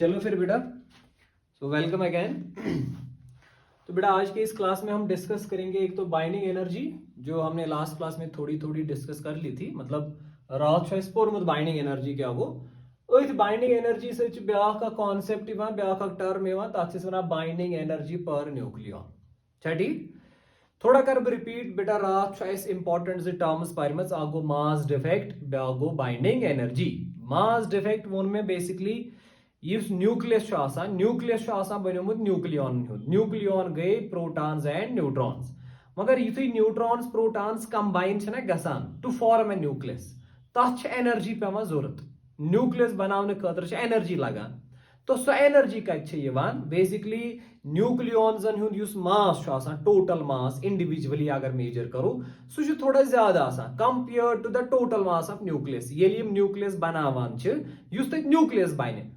चलो फिर बेटा, वेलकम अगेन। तो बेटा आज के इस क्लास में हम डिस्कस करेंगे एक तो बाइंडिंग एनर्जी, जो हमने लास्ट क्लास में थोड़ी थोड़ी डिस्कस कर ली थी। मतलब रात पोर्मुत बाइंडिंग एनर्जी क्या गो बाइंडिंग एनर्जी से ब्याख कॉन्सेप्ट ब्याख टर्म तथ वन बाइंडिंग एनर्जी पर न्यूक्लियन। छा ठीक? थोड़ा कर बह रिपीट बेटा, रात इंपॉर्टेंट टर्म्स पर्म गो मास डिफेक्ट, ब्या गो बाइंडिंग एनर्जी। मास डिफेक्ट वोन में बेसिकली न्यूक्लियस न्यूक्लियस बनोमुत न्यूक्लियन हुंद। न्यूक्लियन गई प्रोटॉन्स एंड न्यूट्रॉन्स, मगर युथु न्यूट्रॉन्स प्रोटॉन्स कंबाइन गसान टू फॉर्म ए न्यूक्लियस, तथ एनर्जी पेवान जरूरत। न्यूक्लियस बनाने खतर एनर्जी लगान। तो सो एनर्जी कत बेसिकली न्यूक्लियनजन हुंद मास टोटल मास इंडिविजुअली अगर मेजर करो सह थोड़ा ज्यादा compare to the total mass of nucleus. ये न्यूक्लियस बनावान तथ न्यूक्लियस बन,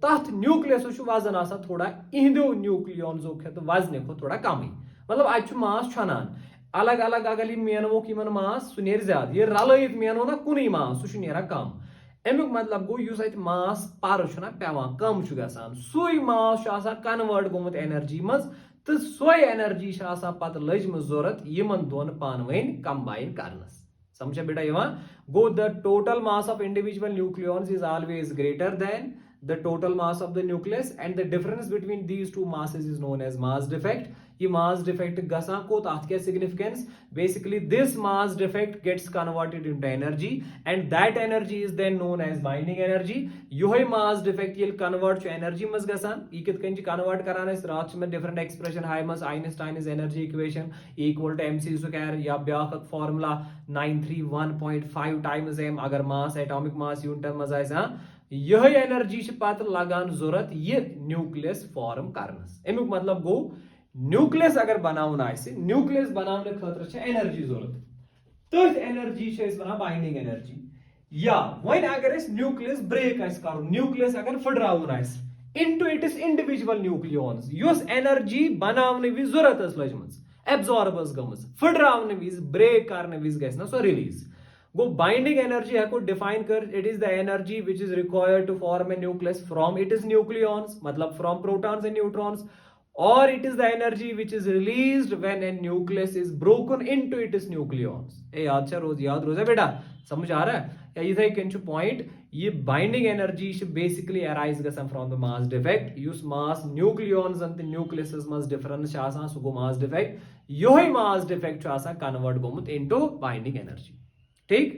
तथ न्यूक्लियस वजन थोड़ा इहदो न्यूक्लियनजो वजन खो थोड़ा कम। मतलब अत मास छनान अलग अलग, अगर मेनवोक मास सह नेर ज्यादा, ये रलयित मेनो ना कुन मास सह नेरा कम। अमुक मतलब गो मास पर पेवान कम गसान, सुई मास कन्वर्ट गोमुत एनर्जी मज, तो सोई एनर्जी पत लजम जरूरत यमन दोन पानवैन कंबाइन करनस। समझा बेटा यहां? Go the total mass of individual nucleons is always greater than the total mass of the nucleus, and the difference between these two masses is known as mass defect. ये mass defect गसा को ताथ क्या significance? Basically this mass defect gets converted into energy, and that energy is then known as binding energy. Yohei mass defect ये convert to energy मस गसान, ये कित Kanchi convert कराना इस रात में different expression है मस Einstein's energy equation equal to mc square या ब्याख formula 931.5 times m अगर mass atomic mass unit मस आए यह एनर्जी पत लगान जरूरत ये न्यूक्लियस फॉर्म करनस। अमुक मतलब गो न्यूक्लियस अगर बनावन न्यूक्लियस बनाने खतर एनर्जी जरूरत, तथ एनर्जी वन बाइंडिंग एनर्जी। या वन अगर न्यूक्लियस ब्रेक कर, न्यूक्लियस अगर फुडरावन इनटू इट्स इंडिविजुअल न्यूक्लियॉन्स, युस एनर्जी बनाने विज जरूरत लजमज एब्जॉर्ब गमज, फुडरावन विज ब्रेक करने विज गस ना सो रिलीज। गो बाइंडिंग एनर्जी है को डिफाइन कर, it is the energy which is required to form a nucleus from it is nucleons, मतलब फ्रॉम प्रोटॉन्स एंड न्यूट्रॉन्स, और it is the energy which is released when a nucleus is broken into it is nucleons. ए याद याद रोजा बेटा, समझ आ रहा है? या इथे कन पॉइंट ये बाइंडिंग एनर्जी बेसिकली अराइज गसान फ्रॉम द मास डिफेक्ट। युस मास न्यूक्लियॉन्स एंड न्यूक्लियस मज डिफरेंस सह गो मास डिफेक्ट। योही मास डिफेक्ट कन्वर्ट गोमुत इनटू बाइंडिंग एनर्जी। ठीक?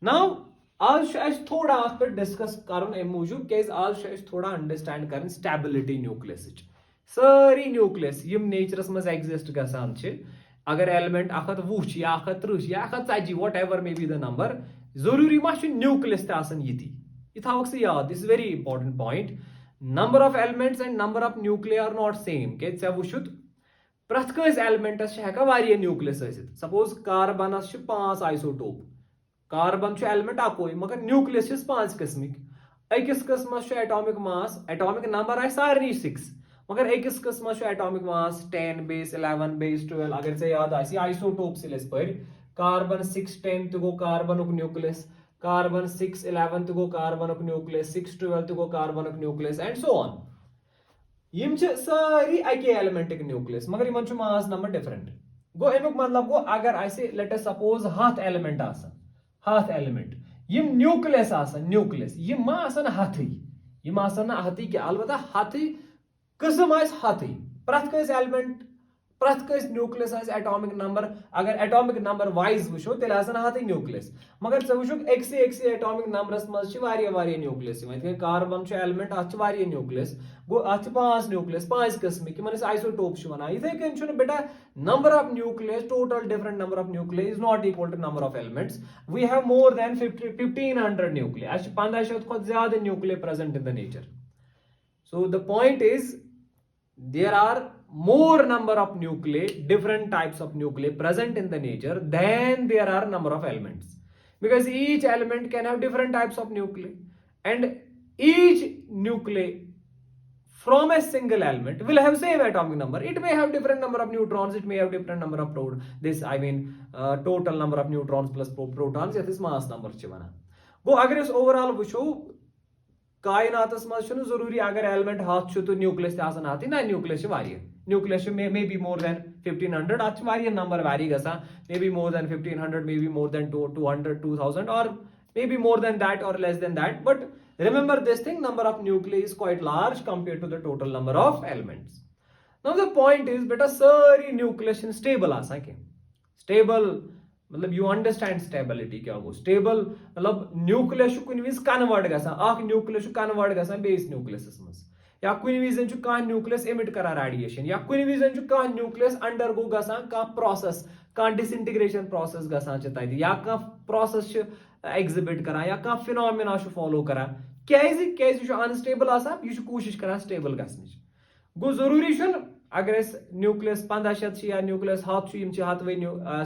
नाउ आज थोड़ा पे डिस्कस कर मूजूब क्या आज थोड़ा अंडरस्टैंड कर स्टेबिलिटी न्यूक्लियस। सारी न्यूक्लियस यम नेचरस मज एग्जिस्ट गसान अगर एलिमेंट 1 या 30 या 140 whatever may be the number, जरूरी मा न्यूक्लियस ये थवक से याद। This is very important point. Number of elements and number of nuclei are not same. क्या वुत प्रथ कस एलिमेंटस न्यूक्लियस। सपोज कार्बनस 5 आइसोटोप, कार्बन एलिमेंट अकोई मगर न्यूक्लियस 5 किस्मिक। अकिस किस्मस एटॉमिक मास, एटॉमिक नंबर आए सारे 6, मगर अकिस किस्मस एटॉमिक मास 10 बेस 11 बेस 12। अगर से याद आइसोटोप से पे कार्बन 610 तो गो कार्बन न्यूक्लियस, कार्बन 611 तो गो कार्बन न्यूक्लियस, 612 तो गो carbon nucleus and so on. यम सारी अके एलिमेंट न्यूक्लियस, मगर इन मास नंबर डिफरेंट। गो अमुक मतलब गो अगर let us suppose 7 element 7 element यम न्यूक्लियस न्यूक्लियस यम हथी क्या, अलबत्ता हथी किस्म हथी। प्रथ कस एलिमेंट प्रथ कस न्यूक्लियस एटॉमिक नंबर, अगर एटॉमिक नंबर वाइज वो तेल हथी न्यूक्लियस, मगर चे एक एटॉमिक नंबरस मज न्यूक्लियस। कार्बन एलिमेंट अत न्यूक्लियस, गो अत 5 न्यूक्लियस 5 किस्मिक आइसोटोप वन। इथे कन बेटा number of nucleus, total different number of nucleus is not equal to number of elements. We have more than 1500 nucleus, 1500 खुद ज्यादा nucleus present in the nature. So the point is there are more number of nuclei, different types of nuclei present in the nature than there are number of elements, because each element can have different types of nuclei, and each nuclei from a single element will have same atomic number. It may have different number of neutrons, it may have different number of total number of neutrons plus protons, या this mass number च वना। गो अगर इस overall वुचो कायनातस मज जरूरी अगर element हाथ तो न्यूक्लियस ते हाथ ना nucleus nucleus may be more than 1500 अत नंबर वैरी गसा may be more than 1500 may be more than 200 2000 और may be more than that और less than that but remember this thing number of nuclei is quite large compared to the total number of elements. Now the point is beta सारी nucleation stable आसा के stable मतलब you understand stability क्या हो stable मतलब nucleus कुन Vij convert गसा आख nucleus convert गसा base nucleus मस या कुन विज छु का nucleus emit करा radiation या कुन विज छु का nucleus undergo गसा का process का disintegration process गसा च या का process छु exhibit करा या का phenomena छु follow करा कैसे छु unstable आसा यु छु कोशिश करा stable गसनिच गो जरूरी छु अगर न्यूक्लियस 1500 या न्यूक्लियस हाथ हाथवे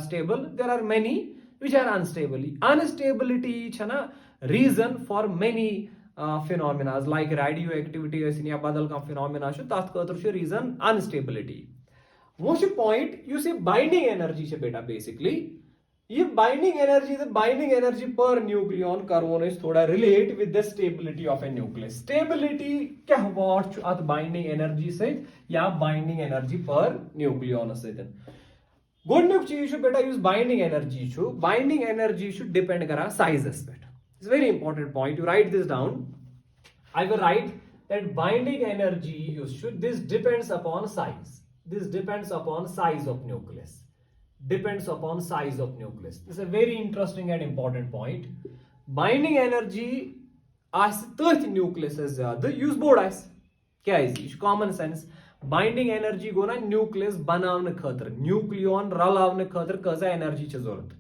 stable there are many which are unstable instability छना reason for many phenomenas like radioactivity या बदल कह फिनोमिना तथ खतर रीजन अनस्टेबिलिटी वो पॉइंट युस बाइंडिंग एनर्जी बेटा बेसिकली ये बाइंडिंग एनर्जी पर न्यूक्लियन करवोन थोड़ा relate with the stability of a nucleus stability क्या वाट अत बाइंडिंग एनर्जी से या बाइंडिंग एनर्जी पर न्यूक्लियन सतन गोडनुक चीज बेटा युस बाइंडिंग एनर्जी डिपेंड करा साइजस पे it's very important point you right this down I will write that binding energy use this depends upon size of nucleus depends upon size of nucleus. This is a very interesting and important point. Binding energy as तथ nucleus is ज़्यादा use board as क्या है इस common sense binding energy गो ना nucleus बनावने खतर nucleon रलावने खतर कज़ा energy च ज़रूरत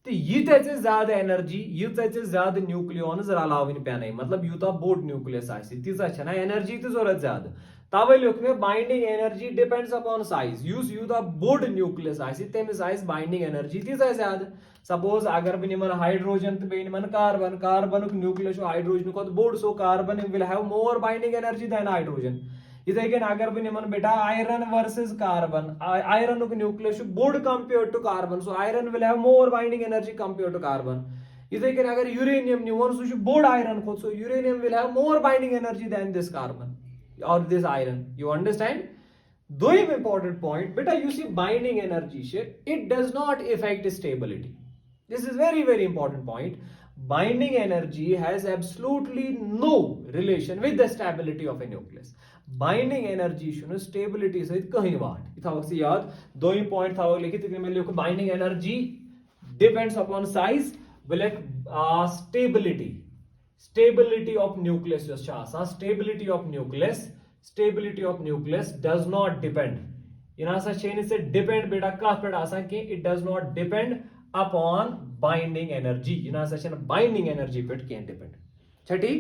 तो ये तैसे ज़्यादा energy ये तैसे ज़्यादा nucleons रलावने पे नहीं मतलब यूता बोर्ड nucleus आसी तीसरा चना energy तो ज़रूरत ज़्यादा तवे लिख में binding energy depends upon size यूज यूदा बोर्ड न्यूक्लियस आसी तेम साइज बाइंडिंग एनर्जी ती ज्यादा सपोज अगर बन निमन हाइड्रोजन तो बेन मन कार्बन न्यूक्लियस हाइड्रोजन को बोर्ड so carbon will have more binding energy than hydrogen इथे के अगर बन निमन बेटा iron versus carbon iron nucleus बोर्ड compared to carbon so iron will have more binding energy compared to carbon इथे के अगर यूरेनियम निवन सो बोर्ड आयरन को so uranium will have more binding energy than this carbon or this iron you understand though important point beta you see binding energy it does not affect stability this is very important point binding energy has absolutely no relation with the stability of a nucleus binding energy शुनु stability से कहीं वाट इथा वक्त याद दो ही point था वो लिखित में लिखो binding energy depends upon size will stability of nucleus stability of nucleus does not depend इन आसा चेन से depend बेटा कहाँ पे आसा कि it does not depend upon binding energy इन आसा चेन binding energy पे क्या depend छठी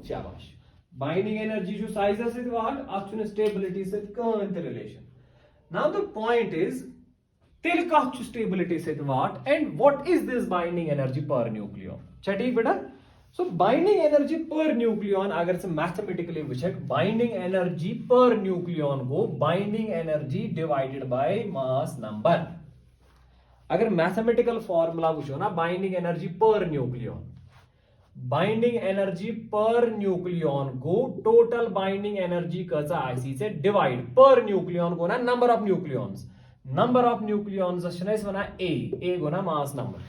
शाबाश binding energy जो size से वाट आपने stability से कौन सा relation now the point is तेल का stability से वाट and what is this binding energy per nucleon छठी बेटा so binding energy per nucleon अगर से mathematically विचक binding energy per nucleon को binding energy divided by mass number अगर mathematical formula विचो ना binding energy per nucleon को total binding energy कसा IC से divide per nucleon को ना number of nucleons अशना इस वना a को ना mass number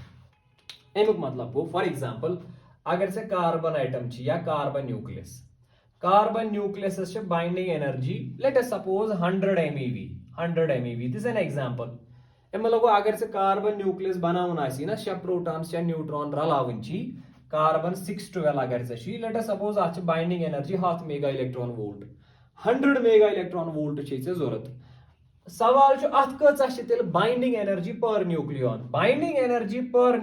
एमुक मतलब को for example अगर से कार्बन आइटम या कार्बन न्यूक्लियस से binding energy late us suppose 100 MeV this an example मतलब अगर से कार्बन न्यूक्लियस बनावन आसी ना 6 प्रोटॉन्स या न्यूट्रॉन रलावन छी कार्बन 612 अगर से लेट अस सपोज आज binding energy 100 mega electron volt 100 mega electron volt छी से जरूरत सवाल जो अत कल बाइंडिंग एनर्जी पर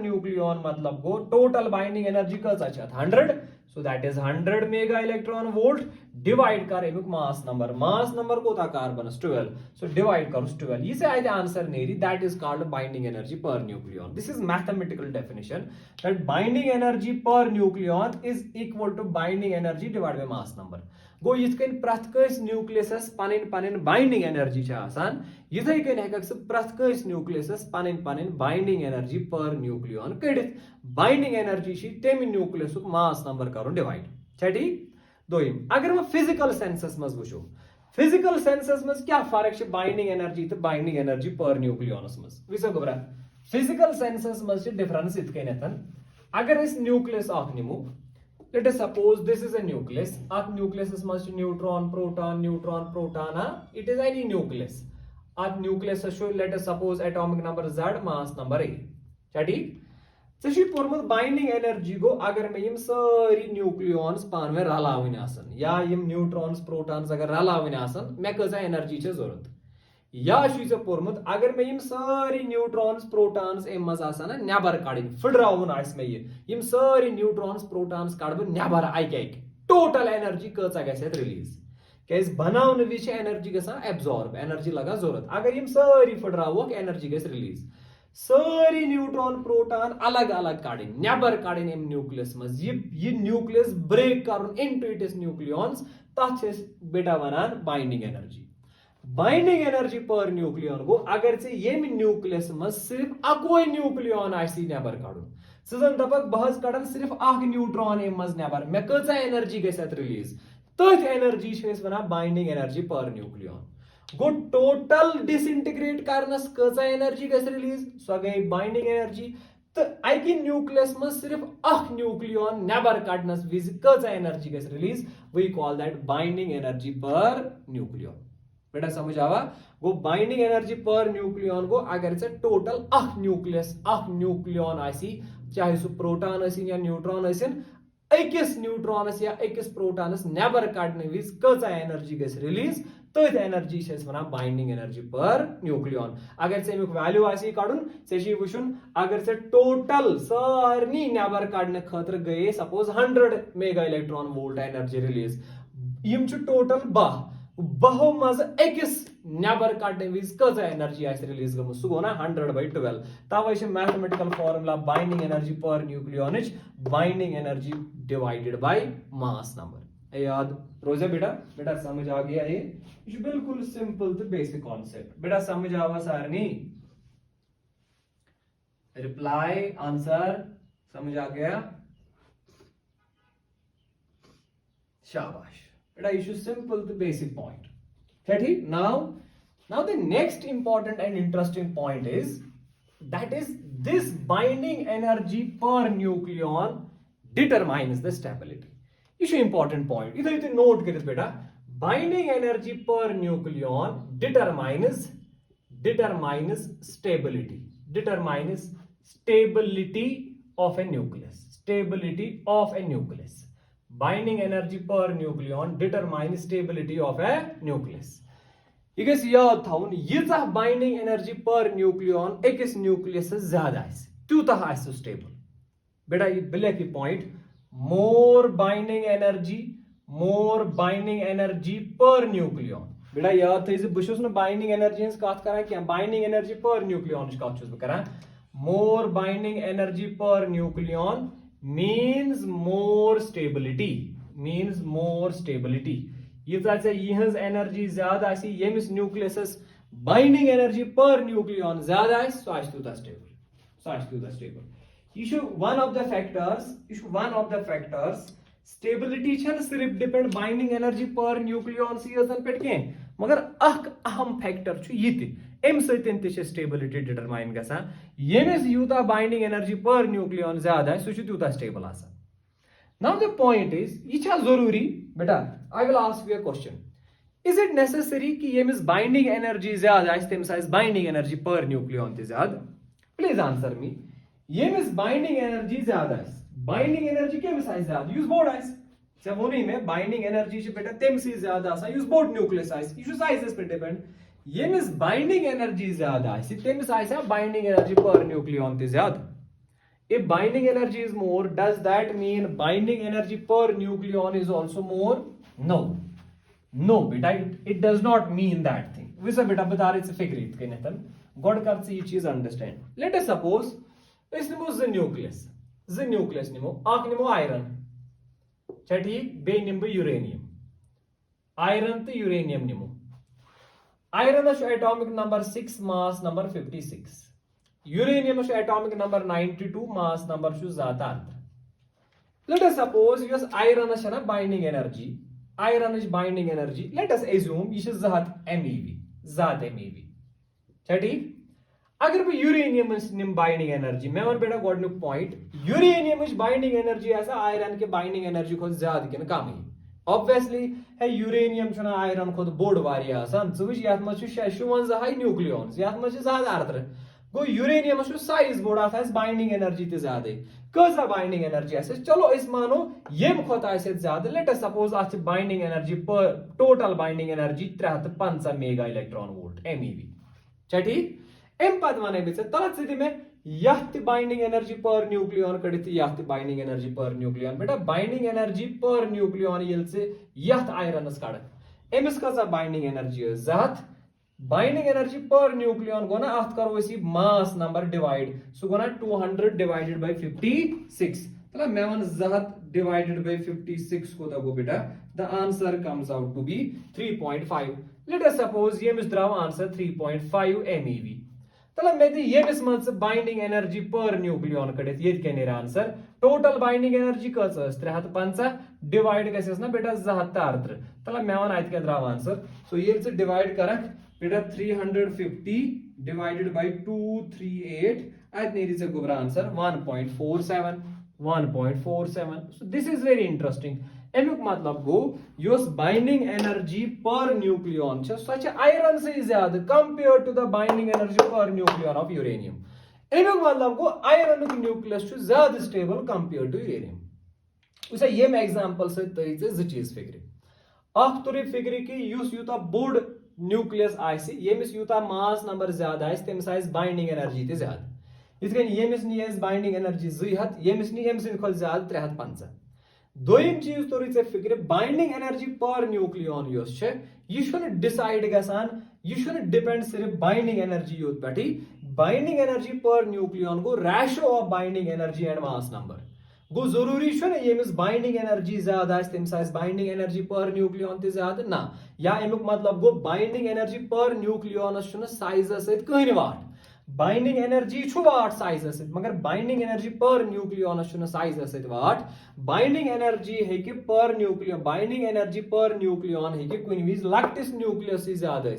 न्यूक्लियन मतलब गो टोटल बाइंडिंग एनर्जी कचा 100 so that is 100 mega electron volt divide कर मास नंबर को था कार्बन 12 सो डिवाइड करो 12 ये से आए आंसर नेरी that is called binding energy per nucleon this is mathematical definition that binding energy per nucleon is equal to binding energy divide by mass number गो यिथकन प्रथ कस न्यूक्लियस पन बाइंडिंग एनर्जी आसान यिथै कन हेकक स प्रथ कस न्यूक्लियस पन बाइंडिंग एनर्जी पर न्यूक्लियन कड़ित बाइंडिंग एनर्जी तेम न्यूक्लियस मास नंबर करुन डिवाइड छा ठीक दोयम अगर हम फिजिकल सेंसस मज वुचो फिजिकल सेंसस मज क्या फर्क बाइंडिंग एनर्जी तो बाइंडिंग एनर्जी पर न्यूक्लियस मज वो गोबरा फिजिकल सेंसस मज डिफरेंस इत अगर न्यूक्लियस निमो let us suppose this is a nucleus at nucleus is must neutron proton it is any nucleus at nucleus show let us suppose atomic number z mass number a chadi चे पोर्मुत binding energy गो अगर मे सारी nucleons पान में रलावन आसन या यम neutrons protons अगर रलावन आसन मे कजा energy छे जरूरत या चे पोर्मुत अगर मे यम सारी न्यूट्रॉन्स प्रोटॉन्स एम मज आसन नेबर कड़न फुडरावन आस मे यम सारी न्यूट्रॉन्स प्रोटॉन्स कड़ नेबर अक टोटल एनर्जी कचा गथ रिलीज क्या बनाने विच एनर्जी गसान एब्जॉर्ब एनर्जी लगा जरूरत अगर यम सारी फुडरावोक एनर्जी गस रिलीज सारी न्यूट्रॉन प्रोटॉन अलग अलग कड़न नेबर कड़न एम न्यूक्लियस मज ये न्यूक्लियस ब्रेक कर इनटू इट्स न्यूक्लियॉन्स तथ बेटा वनान बाइंडिंग एनर्जी पर न्यूक्लियन गो अगर चे येम न्यूक्लियस मज सिर्फ अकोई न्यूक्लियन आसी नेबर कड़न जन दपक बहस कड़न सिर्फ अख न्यूट्रॉन एम मज नेबर मे कचा एनर्जी गथ रिलीज तथ एनर्जी वनान बाइंडिंग एनर्जी पर न्यूक्लियन गो टोटल डिसइंटीग्रेट करनस कचा एनर्जी गस रिलीज सो गई बाइंडिंग एनर्जी तो अकि न्यूक्लियस में सिर्फ अख न्यूक्लियन नेबर कड़नस विज कचा एनर्जी गस release we call that binding energy per nucleon बेटा समझ आवा गो बाइंडिंग एनर्जी पर न्यूक्लियन गो अगर से टोटल अख न्यूक्लियन आसी चाहे सो प्रोटॉन आसिन या न्यूट्रॉन आसिन अकिस न्यूट्रॉनस या अकिस प्रोटॉनस नेबर कड़ने विज कचा एनर्जी गस रिलीज तथ एनर्जी वन बाइंडिंग एनर्जी पर न्यूक्लियन अगर से अमुक वैल्यू आसी कड़न से वुचन अगर से टोटल सारनी नेबर कड़ने खतर गए suppose 100 mega electron volt energy release यम टोटल 12 मज अकिस नेबर कड़ने विज कचा एनर्जी रिलीज गम सह गो ना 100/12 तवे mathematical formula binding energy per nucleon binding energy divided by mass number याद रोजा बेटा बेटा समझ आ गया ये बिल्कुल सिंपल तो बेसिक कॉन्सेप्ट बेटा समझ आवा सारनी रिप्लाई आंसर समझ आ गया शाबाश बेटा इशू सिंपल तो बेसिक पॉइंट ठीक now the next important and interesting point is that is this binding energy per nucleon determines the stability ये इंपॉर्टेंट पॉइंट इधर नोट कर बेटा binding energy per nucleon determines stability of a nucleus binding energy per nucleon determines stability of a nucleus ये याद थवन यीचा binding energy per nucleon अकिस nucleus ज्यादा तूतः स्टेबल बेटा ये black point more binding energy per nucleon बेटा याद थे बहुत बाइंडिंग एनर्जी कत कर बाइंडिंग एनर्जी पर न्यूक्लियन कत more binding energy per nucleon means more stability यीहज एनर्जी ज्यादा यमिस nucleus binding energy per nucleon ज्यादा सह तूत स्टेबल यह one of the factors stability सिर्फ depend binding energy per nucleon सीजन पे कह मगर अहम फैक्टर अम स्टेबिलिटी डिटरमाइन गसान यमिस यूता बाइंडिंग एनर्जी पर न्यूक्लियन ज्यादा सह तूत stable now the point is यह जरूरी बेटा I will ask you a question is it necessary कि यमिस बाइंडिंग एनर्जी ज्यादा तमिस बाइंडिंग एनर्जी पर न्यूक्लियन ज्यादा प्लीज आंसर मी यमिस बाइंडिंग एनर्जी ज्यादा बाइंडिंग एनर्जी कमिस ज्यादा युस बोर्ड ऐसे वोनी में बाइंडिंग एनर्जी बेटा तमसी ज्यादा युस बोर्ड न्यूक्लियस यह साइजस पे डिपेंड यमिस बाइंडिंग एनर्जी ज्यादा तमिस बाइंडिंग एनर्जी पर न्यूक्लियन ज्यादा if binding energy is more does that mean binding energy per nucleon is also more no beta it does not mean that thing वैसे बेटा बता रहे फिक्र इत कन गोड कर ये चीज अंडरस्टैंड लेट अस सपोज निमो ज न्यूक्लियस निमो आयरन ठीक बे निम यूरेनियम आयरन तो यूरेनियम निमो iron atomic number 6 mass number 56 uranium atomic number 92 mass number ज्यादा let us suppose yos iron chana binding energy binding energy, let us assume ये zat MeV क्या ठीक अगर बह यूरेनियम निम बाइंडिंग एनर्जी मैं वन बेटा गोडनुक point uranium binding energy iron के बाइंडिंग एनर्जी खुद ज्यादा कि कम ऑब्वियसली है यूरेनियम छुना आयरन खुद बोड़ वारिया आसान वुच यथ मज 56 न्यूक्लियॉन्स यथ मज 7 गो यूरेनियम साइज बोड़ अत बाइंडिंग एनर्जी ते ज्यादा कजा बाइंडिंग एनर्जी चलो इस मानो यम खुद ज्यादा लेट अस सपोज अत बाइंडिंग एनर्जी पर total binding energy 350 mega electron volt MeV क्या ठीक एम पद वन बे तल दी मे यथ बाइंडिंग एनर्जी पर न्यूक्लियन कड़ित यथ बाइंडिंग एनर्जी पर न्यूक्लियन बेटा बाइंडिंग एनर्जी पर न्यूक्लियन ये यथ आयरनस कड़ अमिस कजा बाइंडिंग एनर्जी जत बाइंडिंग एनर्जी पर न्यूक्लियन गो ना अत करो मास नंबर डिवाइड सह गो ना 200 डिवाइडेड बाय 56 तला मैं वन जत डिवाइडेड बाय 56 को गो बेटा the answer comes out to be 3.5 let us suppose ये मिस द्राव आंसर 3.5 MeV तला मे दी यमिस मज बाइंडिंग एनर्जी पर न्यूक्लियन कड़ित ये क्या नेर आंसर टोटल बाइंडिंग एनर्जी कस 350 डिवाइड गस ना बेटा 763 तला मैं वन अत क्या द्राव आंसर सो ये डिवाइड करक बेटा 350 डिवाइडेड बाय 238 अत नेरी गोबर answer 1.47 so this is very interesting अमुक मतलब गो योस बाइंडिंग एनर्जी पर न्यूक्लियन सो आयरन से ज्यादा compare to the binding energy per nucleon of uranium अमुक मतलब गो आयरन न्यूक्लियस ज्यादा स्टेबल कंपेयर टू यूरेनियम उसे ये एग्जांपल से ज चीज फिक्र अख तुर फिक्र कि युस यूता बोड़ न्यूक्लियस आसि यमिस यूता मास नंबर ज्यादा आसि तमिस आसि बाइंडिंग एनर्जी ते ज्यादा इथ कन यमिस नी बाइंडिंग एनर्जी 200 यमिस नी एम सिंद खोल ज्यादा 350 दोयम चीज तोर फिक्र बाइंडिंग एनर्जी पर न्यूक्लियन यह डिसाइड गसान यह डिपेंड सिर्फ बाइंडिंग एनर्जी योत पे बाइंडिंग एनर्जी पर न्यूक्लियन गो ratio of binding energy and mass number गो जरूरी यमिस बाइंडिंग एनर्जी ज्यादा तमिस बाइंडिंग एनर्जी पर न्यूक्लियन ते ज्यादा ना या अमुक मतलब गो बाइंडिंग एनर्जी पर न्यूक्लियनस साइज सहित वाट बाइंडिंग एनर्जी वाट साइज मगर binding energy per nucleon size वाट बाइंडिंग एनर्जी हे per nucleon binding energy per nucleon हे कुन विज लक्टिस न्यूक्लियस ज्यादा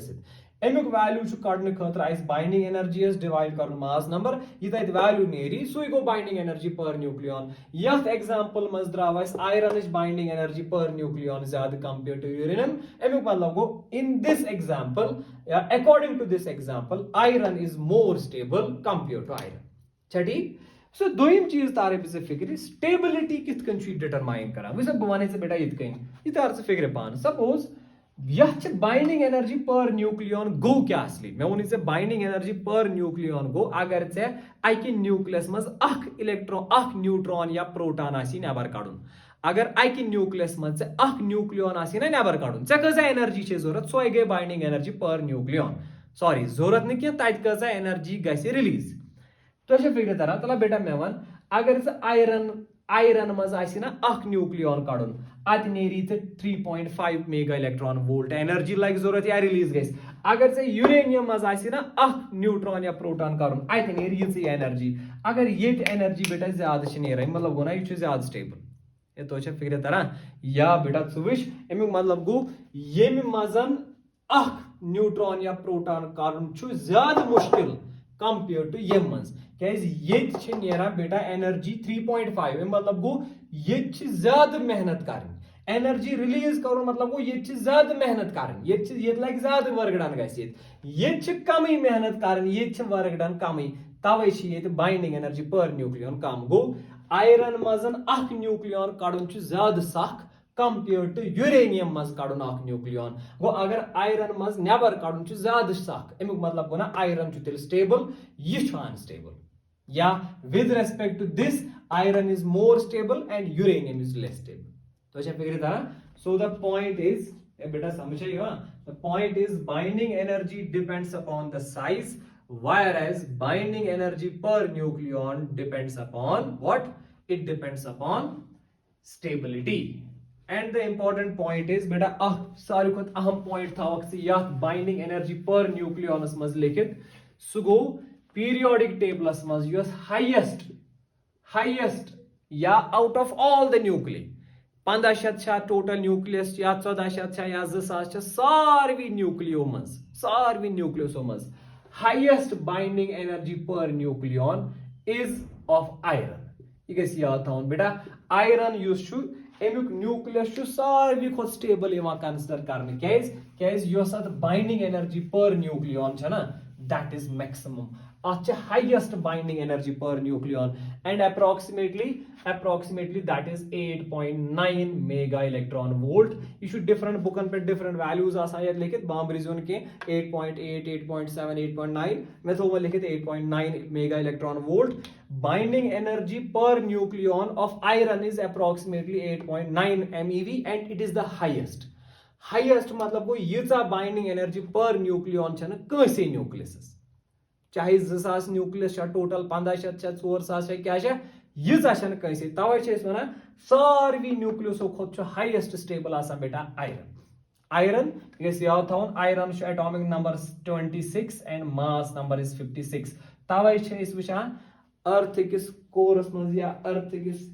अमुक वैल्यू कड़ने खतर बाइंडिंग एनर्जी डिवाइड कर मास नंबर ये तत वैल्यू नेरी सु गो बाइंडिंग एनर्जी पर न्यूक्लियन यथ एग्जांपल मज द्राव iron binding energy per nucleon ज्यादा कंपेयर टू यूरेनियम अमुक मतलब गो in this example according to this example iron is more stable compare to iron अच्छा ठीक सो दोयम चीज तारे पे फिक्र स्टेबिलिटी कित कन डिटरमाइन करा वैसे बवाने से बेटा इत कन ये तार से फिक्र पान सपोज यह बाइंडिंग एनर्जी पर न्यूक्लियन गो क्या असली मैं वन बाइंडिंग एनर्जी पर न्यूक्लियन गो अगर ऐ अकि न्यूक्लियस मज इलेक्ट्रॉन न्यूट्रॉन या प्रोटॉन आसी नेबर कड़ुन अगर अकि न्यूक्लियस मज न्यूक्लियन आसी ना नेबर कड़ुन कजा एनर्जी जरूरत सो गई binding energy per nucleon sorry जरूरत नहीं कि तत कजा एनर्जी गसी रिलीज तो फिक्र तरह तला बेटा मे वन अगर आयरन मज ना न्यूक्लियन कड़ुन अत नेरी 3.5 मेगा इलेक्ट्रॉन वोल्ट एनर्जी लग जरूरत या रिलीज गई अगर ऐ यूरेनियम मज ना न्यूट्रॉन या प्रोटॉन कड़ुन अत नेरी ये एनर्जी अगर ये एनर्जी बेटा ज्यादा नेरान मतलब गो ना यह ज्यादा स्टेबल तो फिक्र तरह या बेटा वुच अमुक मतलब गो ये मजन न्यूट्रॉन या प्रोटॉन कड़ुन ज्यादा मुश्किल कंपेयर टू ये मज क्या बेटा एनर्जी 3.5 मतलब गो ये ज्यादा मेहनत कर एनर्जी रिलीज कर मतलब गो ये ज्यादा मेहनत कर ये लग ज्यादा वर्क डन गि कम मेहनत कर ये वर्क डन कम तवे बाइंडिंग एनर्जी पर न्यूक्लियन कम गो आयरन मजन न्यूक्लियन कड़ुन ज्यादा सख कंपेयर टू यूरेनियम मज कड़ुन न्यूक्लियन गो अगर आयरन मज नेबर कड़ुन ज्यादा सख अमुक मतलब गो ना आयरन तेल स्टेबल यह अनस्टेबल या with respect to this iron is more stable and uranium is less stable तो फिक्र तरह सो द पॉइंट इज बेटा समझिएगा the point is binding energy depends upon the size whereas binding energy per nucleon depends upon what? It depends upon stability. And the important point is बेटा सारी खुद अहम point था यह binding energy पर न्यूक्लियनस मज लिखित सह गो पीरियोडिक टेबलस मज हाईएस्ट या out of all the nuclei 1500 total nucleus या 1400 या 2000 सारवी न्यूक्लियो मज highest binding energy per nucleon is of iron यह याद थवन बेटा आयरन अमुक न्यूक्लियस सारवी खुद स्टेबल कंसिडर कर binding energy per nucleon that is maximum highest binding energy per nucleon and approximately that is 8.9 mega electron volt यह different बुकन पे different values लिखित balm region के 8.8 8.7 8.9 मैं थो लिखित 8.9 mega electron volt binding energy per nucleon of iron is approximately 8.9 MeV and it is the highest मतलब गो यीचा binding energy per nucleon कंसे nucleus चाहे 2000 nucleus total 1500 400 क्या यीचा कंसे तवे वन सारवी न्यूक्लियसो खुद हाईएस्ट स्टेबल बेटा आयरन याद थवन iron atomic number 26 and mass number is 56 तवे वुचान अर्थ किस कोरस मज या अर्थ किस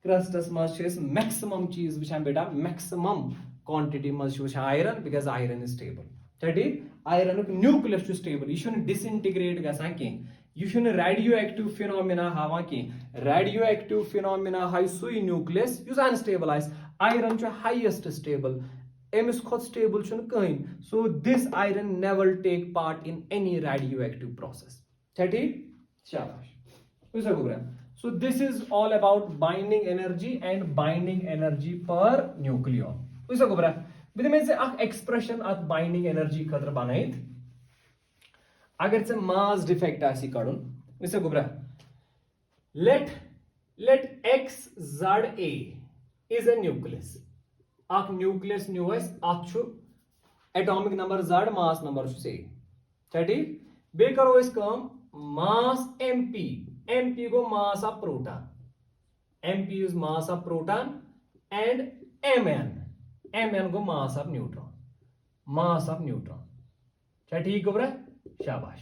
क्रस्टस मज मैक्सिमम चीज वुचान बेटा मैक्सिमम क्वांटिटी मज वुचान iron because iron is stable ठीक आयरन न्यूक्लियस स्टेबल यह डिसइंटीग्रेट गसान यह रेडियो एक्टिव फिनोमिना हावान रेडियो एक्टिव फिनोमिना हाई सुई nucleus unstable iron highest stable अमिस खुद स्टेबल कहीं so this iron never take part in any radio active process ठीक शाबाश so this is all about binding energy and binding energy per nucleon expression अत binding energy खतर बन अगर mass defect कड़न गुब्रा let XZA is a nucleus nucleus न्यू अत atomic number Z mass number A ठीक बे करो मास MP गो mass of proton MP is mass of proton and Mn गो मास ऑफ न्यूट्रॉन क्या ठीक गुब्रा शाबाश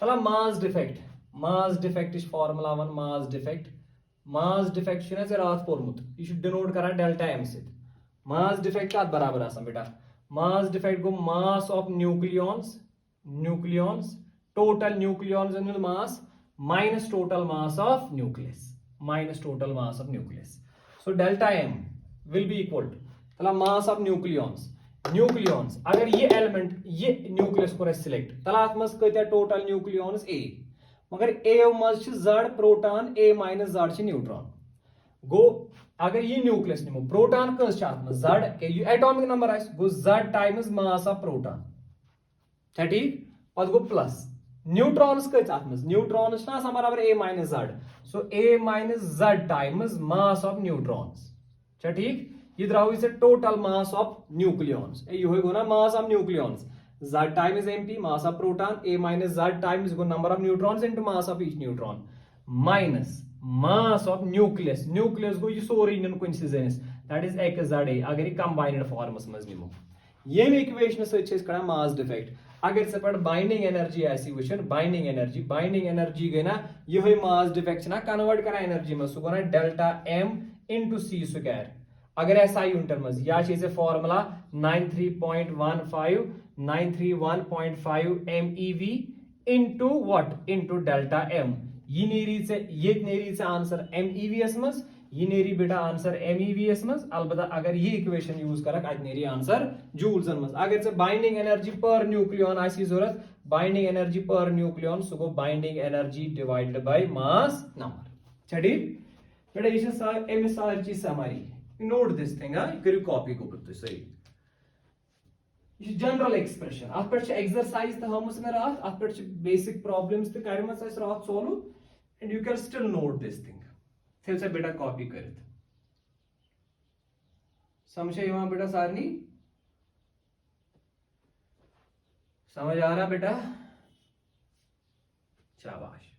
चला मास डिफेक्ट फॉर्मूला वन मास डिफेक्ट रात पोर्मुत यह डिनोट कर डेल्टा M सत मास डिफेक्ट कत बराबर बेटा मास डिफेक्ट गो mass of nucleons total nucleons mass minus total mass of nucleus so delta M will be equal to mass of nucleons अगर ये एलिमेंट ये न्यूक्लियस को सिलेक्ट तलात मज कत्या टोटल न्यूक्लियॉन्स A मगर A मज Z proton A minus Z neutron गो अगर ये न्यूक्लियस निमो प्रोटॉन कस Z ये एटॉमिक नंबर गो Z times mass of proton ठीक पद गो प्लस न्यूट्रॉन्स कत न्यूट्रॉन्स बराबर A minus Z so A minus Z times mass of neutrons ठीक ये द्राव टोटल मास ऑफ न्यूक्लियॉन्स यो गो ना mass of nucleons Z time is MP mass of proton A minus Z times गो number of neutrons into mass of each neutron minus mass of nucleus गो ये सोरे इन कुछ जनिस दैट इज XZA अगर ये कंबाइंड फॉर्मस मज निमो ये इक्वेशन सत मास डिफेक्ट अगर से पे बाइंडिंग एनर्जी वुचन बाइंडिंग एनर्जी गई ना ये मास डिफेक्ट कन्वर्ट कर एनर्जी में सह गो ना delta M into C square अगर SI यूनिट मज या formula 93.15 MeV into what into delta M ये नेरी आंसर MEVS मज ये नेरी बेटा आंसर MEVS मज अलबत्ता अगर ये इक्वेशन यूज कर नेरी आंसर जूल्सन मज अगर से बाइंडिंग एनर्जी पर न्यूक्लियन जरूरत बाइंडिंग एनर्जी पर न्यूक्लियन सह गो binding energy divided by mass number ठीक बेटा ये सारी चीज हमारी नोट दिस थिंग करू कॉपी को सही जनरल एक्सप्रेशन अत पे एक्सरसाइज तो हम मे रात अत पे बेसिक प्रॉब्लम्स तो कर रात solve and you can still note this thing थे से बेटा कॉपी कर समझ बेटा सारनी समझ आ रहा बेटा शाबाश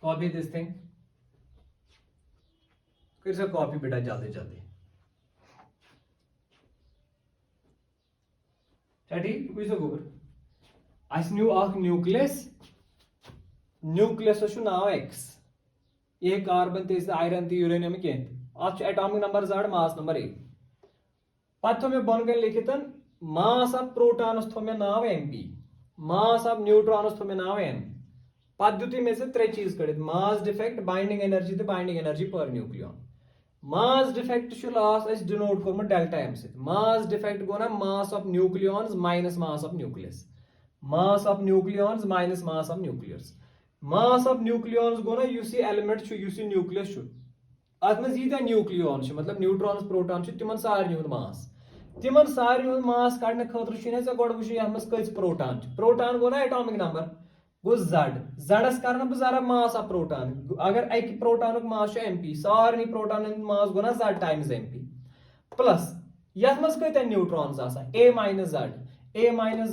कॉपी दिस थिंग कर कॉपी बेटा जल्दी जल्दी ठीक गोबर न्यू न्यूक्लियस नाव X ये कार्बन ते आयरन ते यूरेनियम कह अत atomic number Z mass number 1 पत थो मे बन गए लिखित मास ऑफ प्रोटॉन्स थो मे नाव mp मास ऑफ न्यूट्रॉन्स थो मे नाव n पत दुत मे से 3 चीज कड़ित मास डिफेक्ट बाइंडिंग एनर्जी तो binding energy per nucleon mass defect last denote कोर्मत डेल्टा m से मास डिफेक्ट गो ना mass of nucleons minus mass of nucleus mass of nucleons minus mass of nucleus mass of nucleons गो ना युस ये element छु युस ये न्यूक्लियस छु अत मज यीत्या न्यूक्लियॉन छु मतलब न्यूट्रॉन्स प्रोटॉन छु तिमन सारनी हुंद मास तिमन सारनी हुंद मास काढने खतर छु ने गोड वुच यत मज कस प्रोटॉन छु प्रोटॉन गो ना एटॉमिक नंबर गो जडस कर जरा मास ऑफ प्रोटॉन अगर एक प्रोटॉन मास mp सारनी प्रोटॉन मास गो ना z टाइम्स mp प्लस यत मज कत न्यूट्रॉन्स आसान a माइनस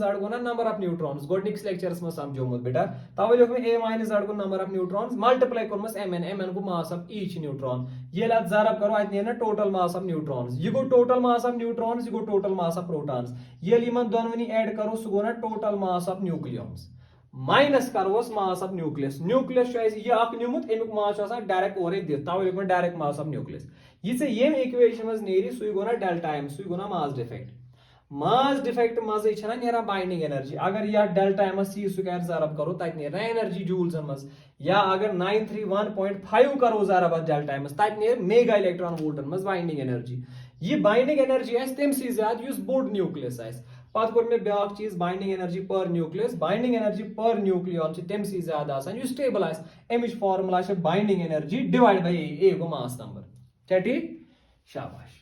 z गो ना नंबर ऑफ न्यूट्रॉन्स गोडनिक्स लेक्चरस में समझोमुत बेटा तवे लिख a माइनस z गो नंबर ऑफ न्यूट्रॉन्स मल्टीप्लाई कोरमस mn गो मास ऑफ ईच न्यूट्रॉन ये लत जरब करो अत ना टोटल मास ऑफ न्यूट्रॉन्स ये गो टोटल मास ऑफ न्यूट्रॉन्स ये गो टोटल मास ऑफ प्रोटॉन्स ये लिमन दोनवनी ऐड करो सु गो ना total mass of nucleons minus करोस मास ऑफ न्यूक्लियस न्यूक्लियस ये अख निमुत अमुक मास डायरेक्ट ओरे दित तवे लिख डायरेक्ट मास ऑफ न्यूक्लियस ये येम इक्वेशन मज नेरी सुई गो ना डेल्टा m सुई गो ना मास डिफेक्ट मज छना नेरा बाइंडिंग एनर्जी अगर या डेल्टा m सी सु कर जरब करो तत नेरा एनर्जी जूल्स मज या अगर 931.5 करो जरब डेल्टा m तत नेर मेगा इलेक्ट्रॉन वोल्टन मज बाइंडिंग एनर्जी ये बाइंडिंग एनर्जी आस तम सी ज्यादा युस बोड न्यूक्लियस आस पत कोर मे ब्याक चीज binding energy per nucleus binding energy per nucleon तम सी ज्यादा आसान यु स्टेबल आस अमिच formula binding energy divide by A गो मास नंबर क्या ठीक शाबाश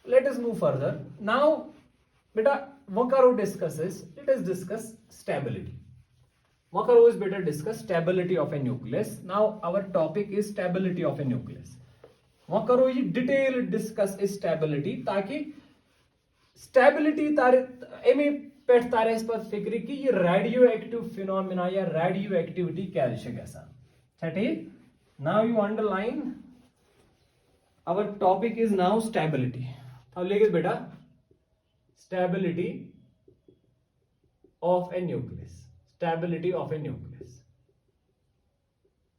let us move further now बेटा वो करो discuss is let us discuss stability वो करो इज बेटा discuss stability of a nucleus now our topic is stability of a nucleus वो करो ये डिटेल डिस्कस इज स्टेबिलिटी ताकि स्टेबिलिटी तारे एमे पेट तारे इस पर फिक्र कि ये रेडियो एक्टिव फिनोमिना या रेडियो एक्टिविटी क्या गसान ठीक now you underline our topic is now stability अब लेकिन बेटा stability of a nucleus stability of a nucleus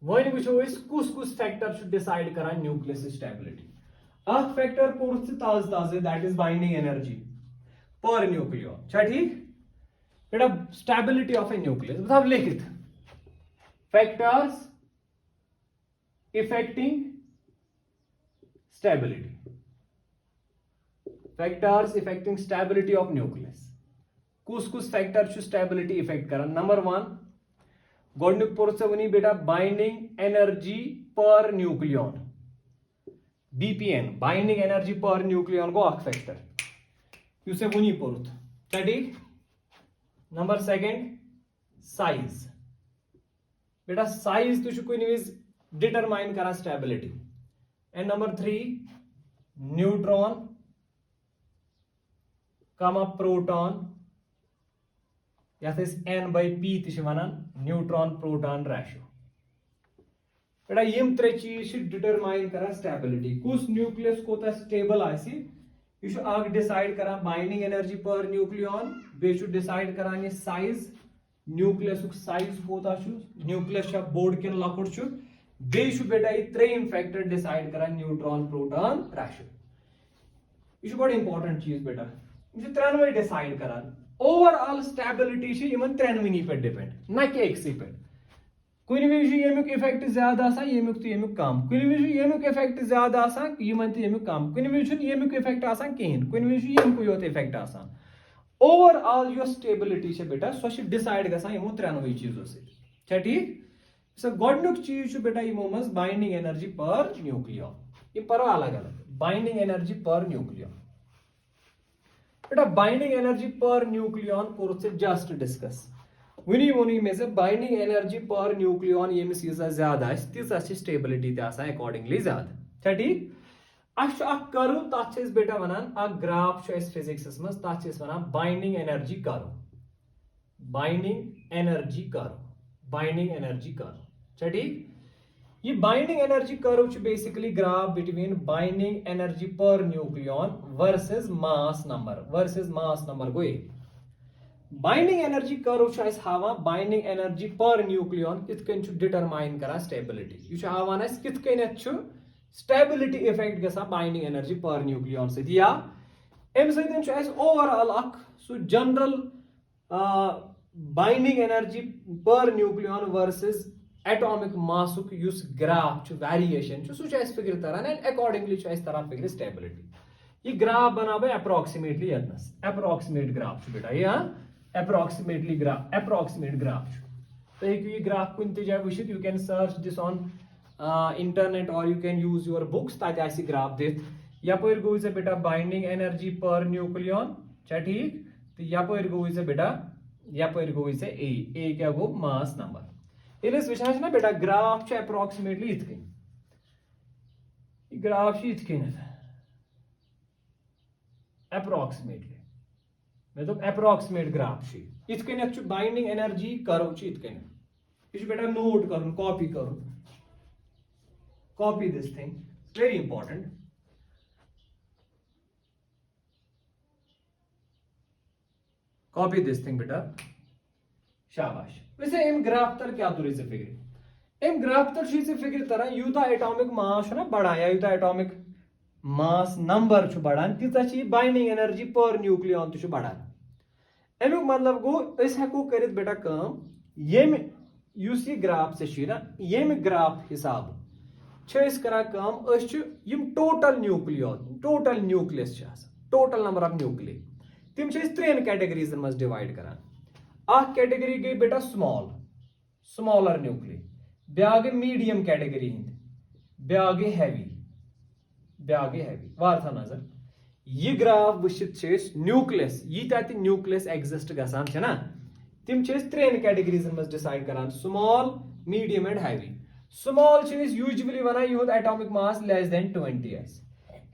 वन वो कुस कुस फैक्टर डिसाइड करान न्यूक्लियस स्टेबिलिटी अख फैक्टर पोर ताज ताजे that is binding energy per nucleon ठीक बेटा स्टेबिलिटी ऑफ ए न्यूक्लियस बताओ लिखित factors affecting stability factors affecting stability of nucleus कुस फैक्टर स्टेबिलिटी इफेक्ट कर नंबर 1 गोडनुक पोर वनी बेटा binding energy per nucleon BPN binding energy per nucleon गो अख फैक्टर युसे वनी पोरुत ठीक नंबर 2 साइज बेटा साइज तो कुन विज डिटरमाइन करा स्टेबिलिटी एंड नंबर 3 न्यूट्रॉन कमा प्रोटॉन यथ n/p one neutron proton ratio बेटा यम 3 चीज डिटरमाइन करा स्टेबिलिटी कुस न्यूक्लियस कोता स्टेबल आसी यह अग डिसाइड करा बाइंडिंग एनर्जी पर न्यूक्लियन बे डिसाइड करान ये साइज न्यूक्लियस साइज कोता न्यूक्लियस बोर्ड किन लकुट बे बेटा ये 3 फैक्टर डिसाइड करान न्यूट्रॉन प्रोटॉन रेशियो यह बड़ इंपॉर्टेंट चीज बेटा यह 3 डिसाइड करान ओवरऑल स्टेबिलिटी इन 3 पे डिपेंड ना कि एक पे कुन विज यमुक इफेक्ट ज्यादा आसान यमुक तो यमुक कम कुन विज यमुक इफेक्ट ज्यादा आसान यमन तो यमुक कम कुन विज यमुक इफेक्ट आसान कहीं कुन विज यमुक योत इफेक्ट आसान ओवरऑल यो स्टेबिलिटी छे बेटा सो छ डिसाइड गसान यमो 3 चीजों से छ ठीक सो गोडनुक चीज छ बेटा यमो मस बाइंडिंग एनर्जी पर न्यूक्लियन ये पर अलग अलग बाइंडिंग एनर्जी पर न्यूक्लियन बेटा binding energy per nucleon core से जस्ट डिस्कस वनी में से बाइंडिंग एनर्जी पर न्यूक्लियन यमिस यीजा ज्यादा तीजा स्टेबिलिटी अकॉर्डिंगली ज्यादा ठीक कर्व तथ बेटा वनान ग्राफ फिजिक्स मज तथ वनान binding energy curve binding energy curve binding energy curve ठीक ये binding energy curve basically graph between binding energy per nucleon versus mass number गो बाइंडिंग एनर्जी कर्व छ अस हावान बाइंडिंग एनर्जी पर न्यूक्लियन कित कन छ डिटरमाइन करा स्टेबिलिटी यु छ हावान अस कित कन छ स्टेबिलिटी इफेक्ट गसा बाइंडिंग एनर्जी पर न्यूक्लियन से या एम सदन छ अस ओवरऑल अख सु general binding energy per nucleon versus atomic मासुक युस ग्राफ छ वेरिएशन छ सु छ अस फिगर तरन एंड अकॉर्डिंगली छ अस तरह फिगर स्टेबिलिटी ये ग्राफ बना बे अप्रोक्सीमेटली यतनस अप्रोक्सीमेट ग्राफ छ बेटा या अप्रोक्सीमेटली ग्राफ अप्रोक्सीमेट ग्राफ तो ये ग्राफ कुन ते जाय वशित you can search this on internet और you can use your books ताकि आसी ग्राफ देत यपर गो इज बेटा बाइंडिंग एनर्जी पर न्यूक्लियन छ ठीक तो यपर गो इज बेटा यपर गो इज ए क्या गो मास नंबर इलेस विचार ना बेटा ग्राफ छ अप्रोक्सीमेटली इतकन ग्राफ छ इतकन अप्रोक्सीमेटली मैं तो अप्रोक्सीमेट ग्राफ शी इतकन छ बाइंडिंग एनर्जी कर्व छ इतकन ये बेटा नोट करूं copy this thing very important copy this thing बेटा शाबाश वैसे एम ग्राफ तर क्या तुरी से फिगर एम ग्राफ तर शी से फिगर तरह यूता एटॉमिक मास ना बढ़ाया यूता एटॉमिक मास नंबर छु बढ़ान तीता छी बाइंडिंग एनर्जी पर न्यूक्लियन छु बढ़ान एमुक मतलब गो अस हेको करित बेटा काम येम युस ये ग्राफ से छी ना येम ग्राफ हिसाब छ इस करा काम अस छु यम टोटल न्यूक्लियस छ टोटल नंबर ऑफ न्यूक्लिय तिम छ इस त्रेन कैटेगरीज मस डिवाइड करन अख कैटेगरी गई बेटा स्मॉलर न्यूक्लिय ब्या गई मीडियम कैटेगरी हिंद ब्या गई हैवी वार था नजर ये ग्राफ वशित न्यूक्लियस ये न्यूक्लियस एग्जिस्ट गसान छ ना तिम छ त्रेन कैटेगरीज मस डिसाइड करान small medium and heavy small छ यूजुअली वना युद atomic mass less than 20s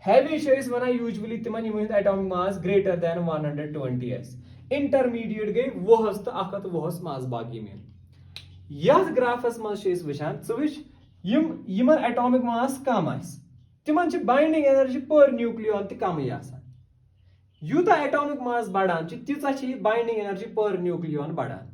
heavy छ वना यूजुअली तिमन युद atomic mass greater than 120s intermediate गई वहस तो अखत वहस मास बाकी में यस ग्राफस मस वचान च यमन एटॉमिक मास कम आस तिमन छ बाइंडिंग एनर्जी पर न्यूक्लियन त कम आसान यूता एटॉमिक मास बढ़ान छ तिचा छ बाइंडिंग एनर्जी पर न्यूक्लियन बढ़ान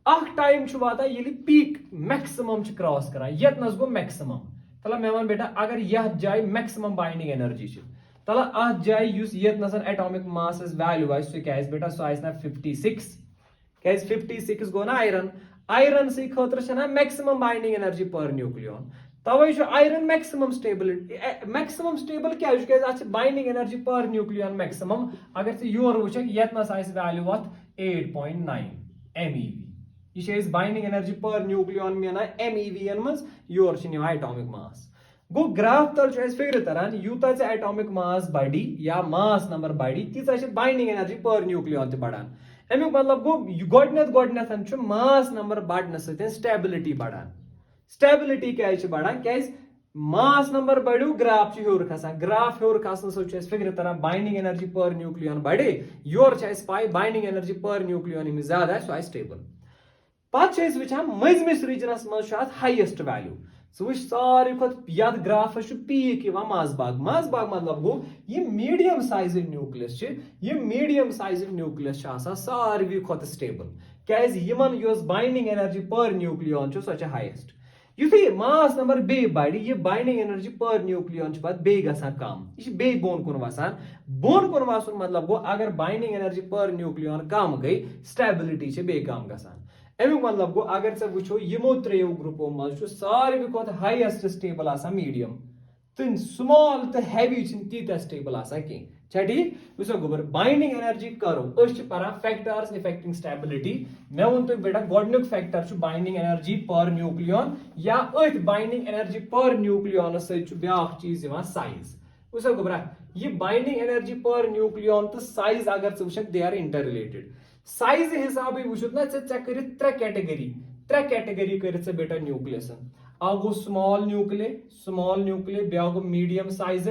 अख टाइम छ वाता यली पीक मैक्सिमम छ क्रॉस करा यतनस गो मैक्सिमम तला मैं वन बेटा अगर यह जाय मैक्सिमम बाइंडिंग एनर्जी छ तला अथ जाय युस यतनसन एटॉमिक मास वैल्यू आइस सो क्या बेटा सो आइस ना 56 क्या 56 गो ना आयरन से खतर छ ना maximum binding energy per nucleon तवे छ आयरन मैक्सिमम स्टेबल क्या छ binding energy per nucleon maximum अगर से योर वुच यतनस आइस वैल्यू ऑफ 8.9 MeV ये बाइंडिंग एनर्जी पर न्यूक्लियन में ना MeV मज योर छ निवा एटॉमिक मास गो ग्राफ तर छ फिगर तरन यूता छ एटॉमिक मास बढ़ी या मास नंबर बढ़ी तीसा छ बाइंडिंग एनर्जी पर न्यूक्लियन त बढ़ान एमुक मतलब गो गोडनेथ छ मास नंबर बढ़ने सते स्टेबिलिटी बढ़ान स्टेबिलिटी क्या छ बढ़ान क्या मास नंबर बढ़ो ग्राफ छ होर खसान ग्राफ होर खसन सो छ फिगर तरन बाइंडिंग एनर्जी पर न्यूक्लियन बढ़े योर छ पाई बाइंडिंग एनर्जी पर न्यूक्लियन में ज्यादा सो स्टेबल पात छ वचान मजमिस रीजनस मज हाईएस्ट वैल्यू वुच सारे खुद यथ ग्राफ पीक मास बाग मतलब गो ये मीडियम साइज न्यूक्लियस ये मीडियम साइज न्यूक्लियस सारे खुद स्टेबल क्या बाइंडिंग एनर्जी पर न्यूक्लियन सो हाईएस्ट युथे मास नंबर बे बढ़ी ये बाइंडिंग एनर्जी पर न्यूक्लियन बे गसान कम यह बे बोन कुन वसान बोन कुन वसन मतलब गो अगर बाइंडिंग एनर्जी पर न्यूक्लियन कम गई स्टेबिलिटी बे कम गसान अमुक मतलब गो अगर से वो यमो त्रेव ग्रुपो मज सारे खुद हाईएस्ट स्टेबल मीडियम तो स्मॉल तो हैवी तीत स्टेबल कह ठीक वो गोबर बाइंडिंग एनर्जी करो पान फैक्टर्स इफेक्टिंग स्टेबिलिटी मे वो तुम बेटा गोडनुक factor binding energy per nucleon या अथ बाइंडिंग एनर्जी पर न्यूक्लियन ब्या चीज साइज वो गोबरा ये बाइंडिंग एनर्जी पर न्यूक्लियन तो साइज अगर they are interrelated size हिसाब वुत ना कर कैटेगरी कर बेटा न्यूक्लियस गो स्मॉल न्यूक्लिय ब्या गो मीडियम साइज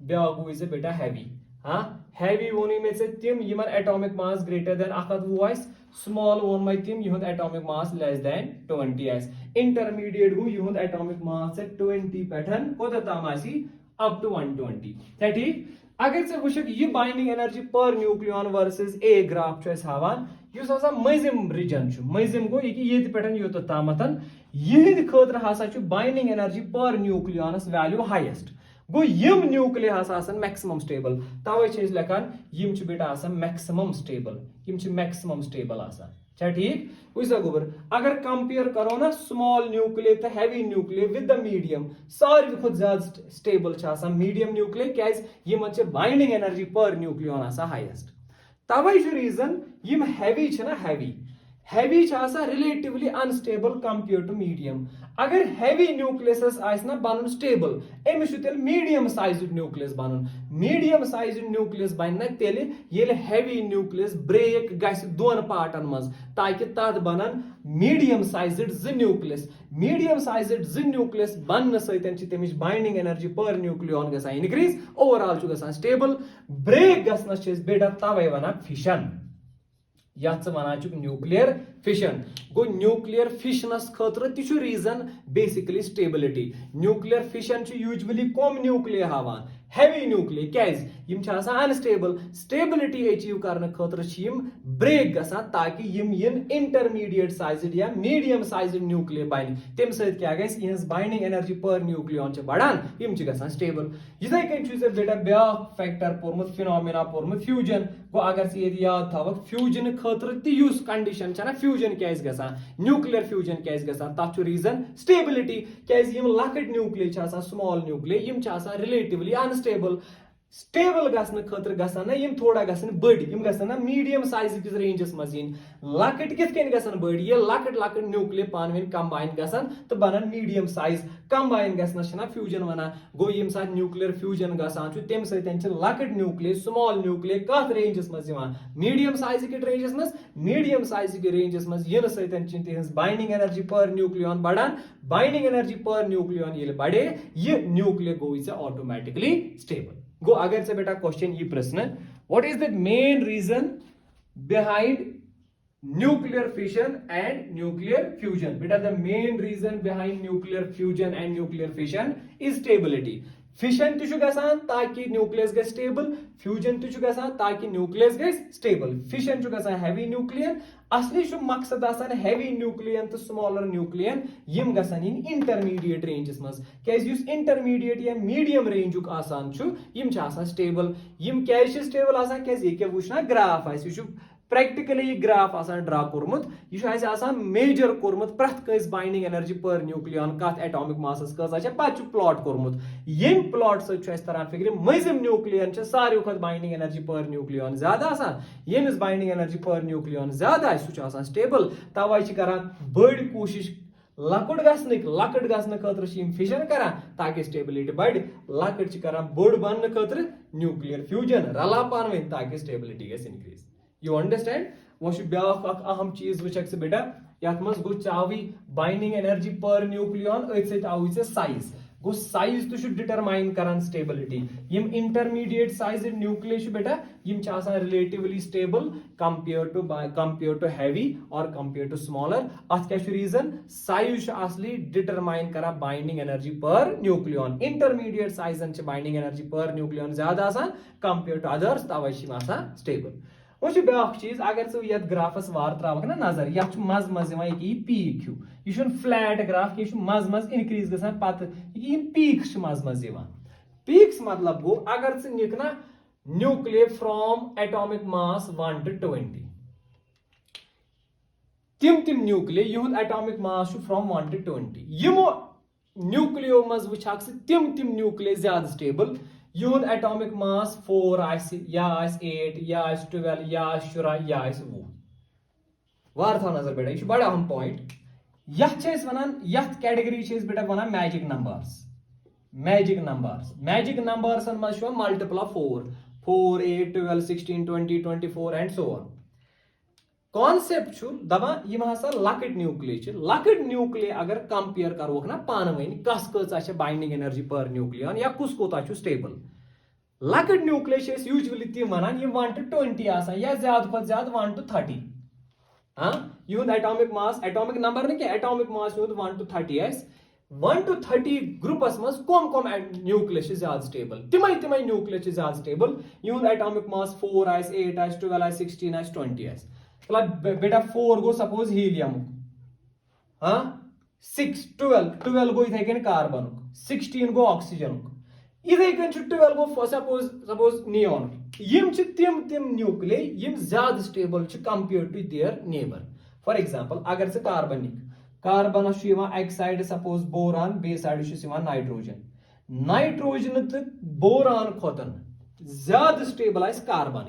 ब्या गो इज बेटा हैवी हाँ हैवी वोन मे तिम यमन atomic mass greater than 120 small वोन मे तिम युद atomic mass less than 20s intermediate गो युद एटॉमिक मास 20 पे कोत ताम अप टू 120 ठीक अगर से वुचक ये binding energy per nucleon versus A graph हावान युस हसा मजिम रीजन मजिम गो ये पे योत तामतन यहद खतर हसा बाइंडिंग एनर्जी पर न्यूक्लियनस वैल्यू हाईएस्ट गो यम न्यूक्लिय हसा मैक्सिमम स्टेबल तवे लेखान यम बेटा मैक्सिमम स्टेबल मैक्सिमम स्टेबल आसान ठीक वह गोबर अगर कंपेयर करो ना स्मॉल न्यूक्लिय तो heavy nuclei with the medium सारे खुद ज्यादा स्टेबल मीडियम न्यूक्लिय क्या binding energy per nucleon highest तवे रीजन यम हैवी ना heavy relatively unstable compare to medium अगर हैवी न्यूक्लियस ना बन स्टेबल अमिस मीडियम साइज न्यूक्लियस बन मीडियम साइज न्यूक्लियस बन तेल हैवी न्यूक्लियस ब्रेक गस दोन पार्टन मज ताकि तथ बनन medium size medium size nucleus बन समिस बाइंडिंग एनर्जी पर न्यूक्लियन गसा इनक्रीज ओवरऑल गसा स्टेबल ब्रेक गसनस बेटा तवे वन फिशन वन न्यूक्लियर फिशन गो न्यूक्लियर फिशनस खतर ती region basically stability nuclear fission usually कम न्यूक्लिय हावान हैवी न्यूक्लिय क्या अनस्टेबल स्टेबिलिटी अचीव करने खतर ब्रेक गसान ताकि इंटरमीडिएट साइज या मीडियम साइज न्यूक्लिय बन तम सह बाइंडिंग एनर्जी पर न्यूक्लियन बढ़ान गसान स्टेबल इथे कन बेटा ब्या फैक्टर पोर्मुत फिनोमिना पोर्मुत फ्यूजन गो अगर ये याद थवक फ्यूजन खतर तीस कंडीशन फ्यूजन क्या न्यूक्लियर फ्यूजन क्या तथ रीजन स्टेबिलिटी क्या लकट nuclei small nuclei relatively unstable stable गसन खतर गसन ना थोड़ा गसन बड़ ना मीडियम साइज किस रेंजस मज लकट कित गसन बड़ ये लकट लकट न्यूक्लिय पान वन कंबाइन गसन तो बनन मीडियम साइज कंबाइन गसनस फ्यूजन वनान गो यम साथ न्यूक्लियर फ्यूजन गसान तम सत लकट न्यूक्लिय स्मॉल न्यूक्लिय कत रेंजस मज मीडियम साइज कि रेंजस मज मीडियम साइज कि रेंजस मज इन सत बाइंडिंग एनर्जी पर न्यूक्लियन बढ़ान बाइंडिंग एनर्जी पर न्यूक्लियन ये बढ़े ये न्यूक्लिय गो ऑटोमेटिकली स्टेबल गो अगर से बेटा क्वेश्चन ये प्रश्न what is the main reason behind nuclear fission and nuclear fusion बेटा the main reason behind nuclear fusion and nuclear fission is stability fission गसान ताकि न्यूक्लियस गए स्टेबल फ्यूजन गसान ताकि न्यूक्लियस गए स्टेबल फिशन गसान हैवी न्यूक्लियन असली मकसद आसान हैवी न्यूक्लियन तो स्मॉलर न्यूक्लियन यम गसान इंटरमीडिएट रेंजस मज क्या इंटरमीडिएट या मीडियम रेंजुक आसान स्टेबल यम क्या स्टेबल आसान क्या वुचना ग्राफ यह प्रैक्टिकली यह ग्राफ आसान ड्रा कोर्मुत यह आसान मेजर कोर्मुत प्रथ कस बाइंडिंग एनर्जी पर न्यूक्लियन कत एटॉमिक मासस कस पे प्लॉट कोर्मुत यम प्लॉट सरान फिक्र मजिम न्यूक्लियन सारे खुद बाइंडिंग एनर्जी पर न्यूक्लियन ज्यादा आसान यमिस बाइंडिंग एनर्जी पर न्यूक्लियन ज्यादा सह स्टेबल तवे करान बड़ कोशिश लकट गसन खतर फिशन करान ताकि स्टेबिलिटी बढ़ लकट करान बड़ बन खतर न्यूक्लियर फ्यूजन रला पान वन ताकि स्टेबिलिटी गस इनक्रीज यू अंडरस्टैंड वो ब्या अहम चीज वुचक से बेटा ये गो चावी बाइंडिंग एनर्जी पर न्यूक्लियन अथ आव साइज गो साइज तो डिटरमाइन करान स्टेबिलिटी यम इंटरमीडिएट साइज न्यूक्लिय बेटा यम relatively stable compare to heavy और कंपेयर टू स्मॉलर अथ क्या रीजन साइज असली डिटरमाइन करा binding energy per nucleon intermediate साइजन बाइंडिंग एनर्जी पर न्यूक्लियन ज्यादा कंपेयर टू अदर्स तवे स्टेबल वो ब्या चीज अगर ये ग्राफस वार त्रावक ना नजर ये मज मज पीक हूँ यह फ्लैट ग्राफ यह मज मज इनक्रीज गसान पत पीक्स मज मज पीक्स मतलब गो अगर निक ना nuclei from atomic mass 1 to 20 तिम न्यूक्लिय युद एटॉमिक मास फ्रॉम 1 to 20 यमो न्यूक्लियो मज वुचक तिम न्यूक्लिय ज्यादा स्टेबल युद एटॉमिक मास 4 या 8 या 12 या 14 या 20 वार था नजर बेटा यह बड़ा अहम पॉइंट वन कैटेगरी बेटा वन मैजिक नंबर्स मज multiple of 4 8 12 16 20 24 and so on concept दपान यम हसा लकट न्यूक्लिय अगर कंपेयर करोक ना पान वन कस कस बाइंडिंग एनर्जी पर न्यूक्लियन या कुस कोता स्टेबल लकट न्यूक्लिय यूजुअली तम वन 1 to 20 आसान या ज्यादा 1 to 30 हाँ युद एटॉमिक नंबर ना क्या एटॉमिक मास युद 1 to 30 1 to 30 ग्रुपस मज कम न्यूक्लियस ज्यादा स्टेबल तिम न्यूक्लियस ज्यादा स्टेबल यून एटॉमिक मास 4 आस 8 आस 12 आस 16 आस 20 आस मतलब बेटा 4 गो सपोज हीलियम हाँ 6 12 गो इथे कन कार्बन 16 गो ऑक्सीजन इथे कन 12 गो सपोज नियोन तिम न्यूक्लिय यम ज्यादा stable compare to their neighbour for example अगर से कार्बन कार्बनस अक साइड सपोज बोरान बे साइड नाइट्रोजन तो बोरान खोतन ज्यादा स्टेबल आस कार्बन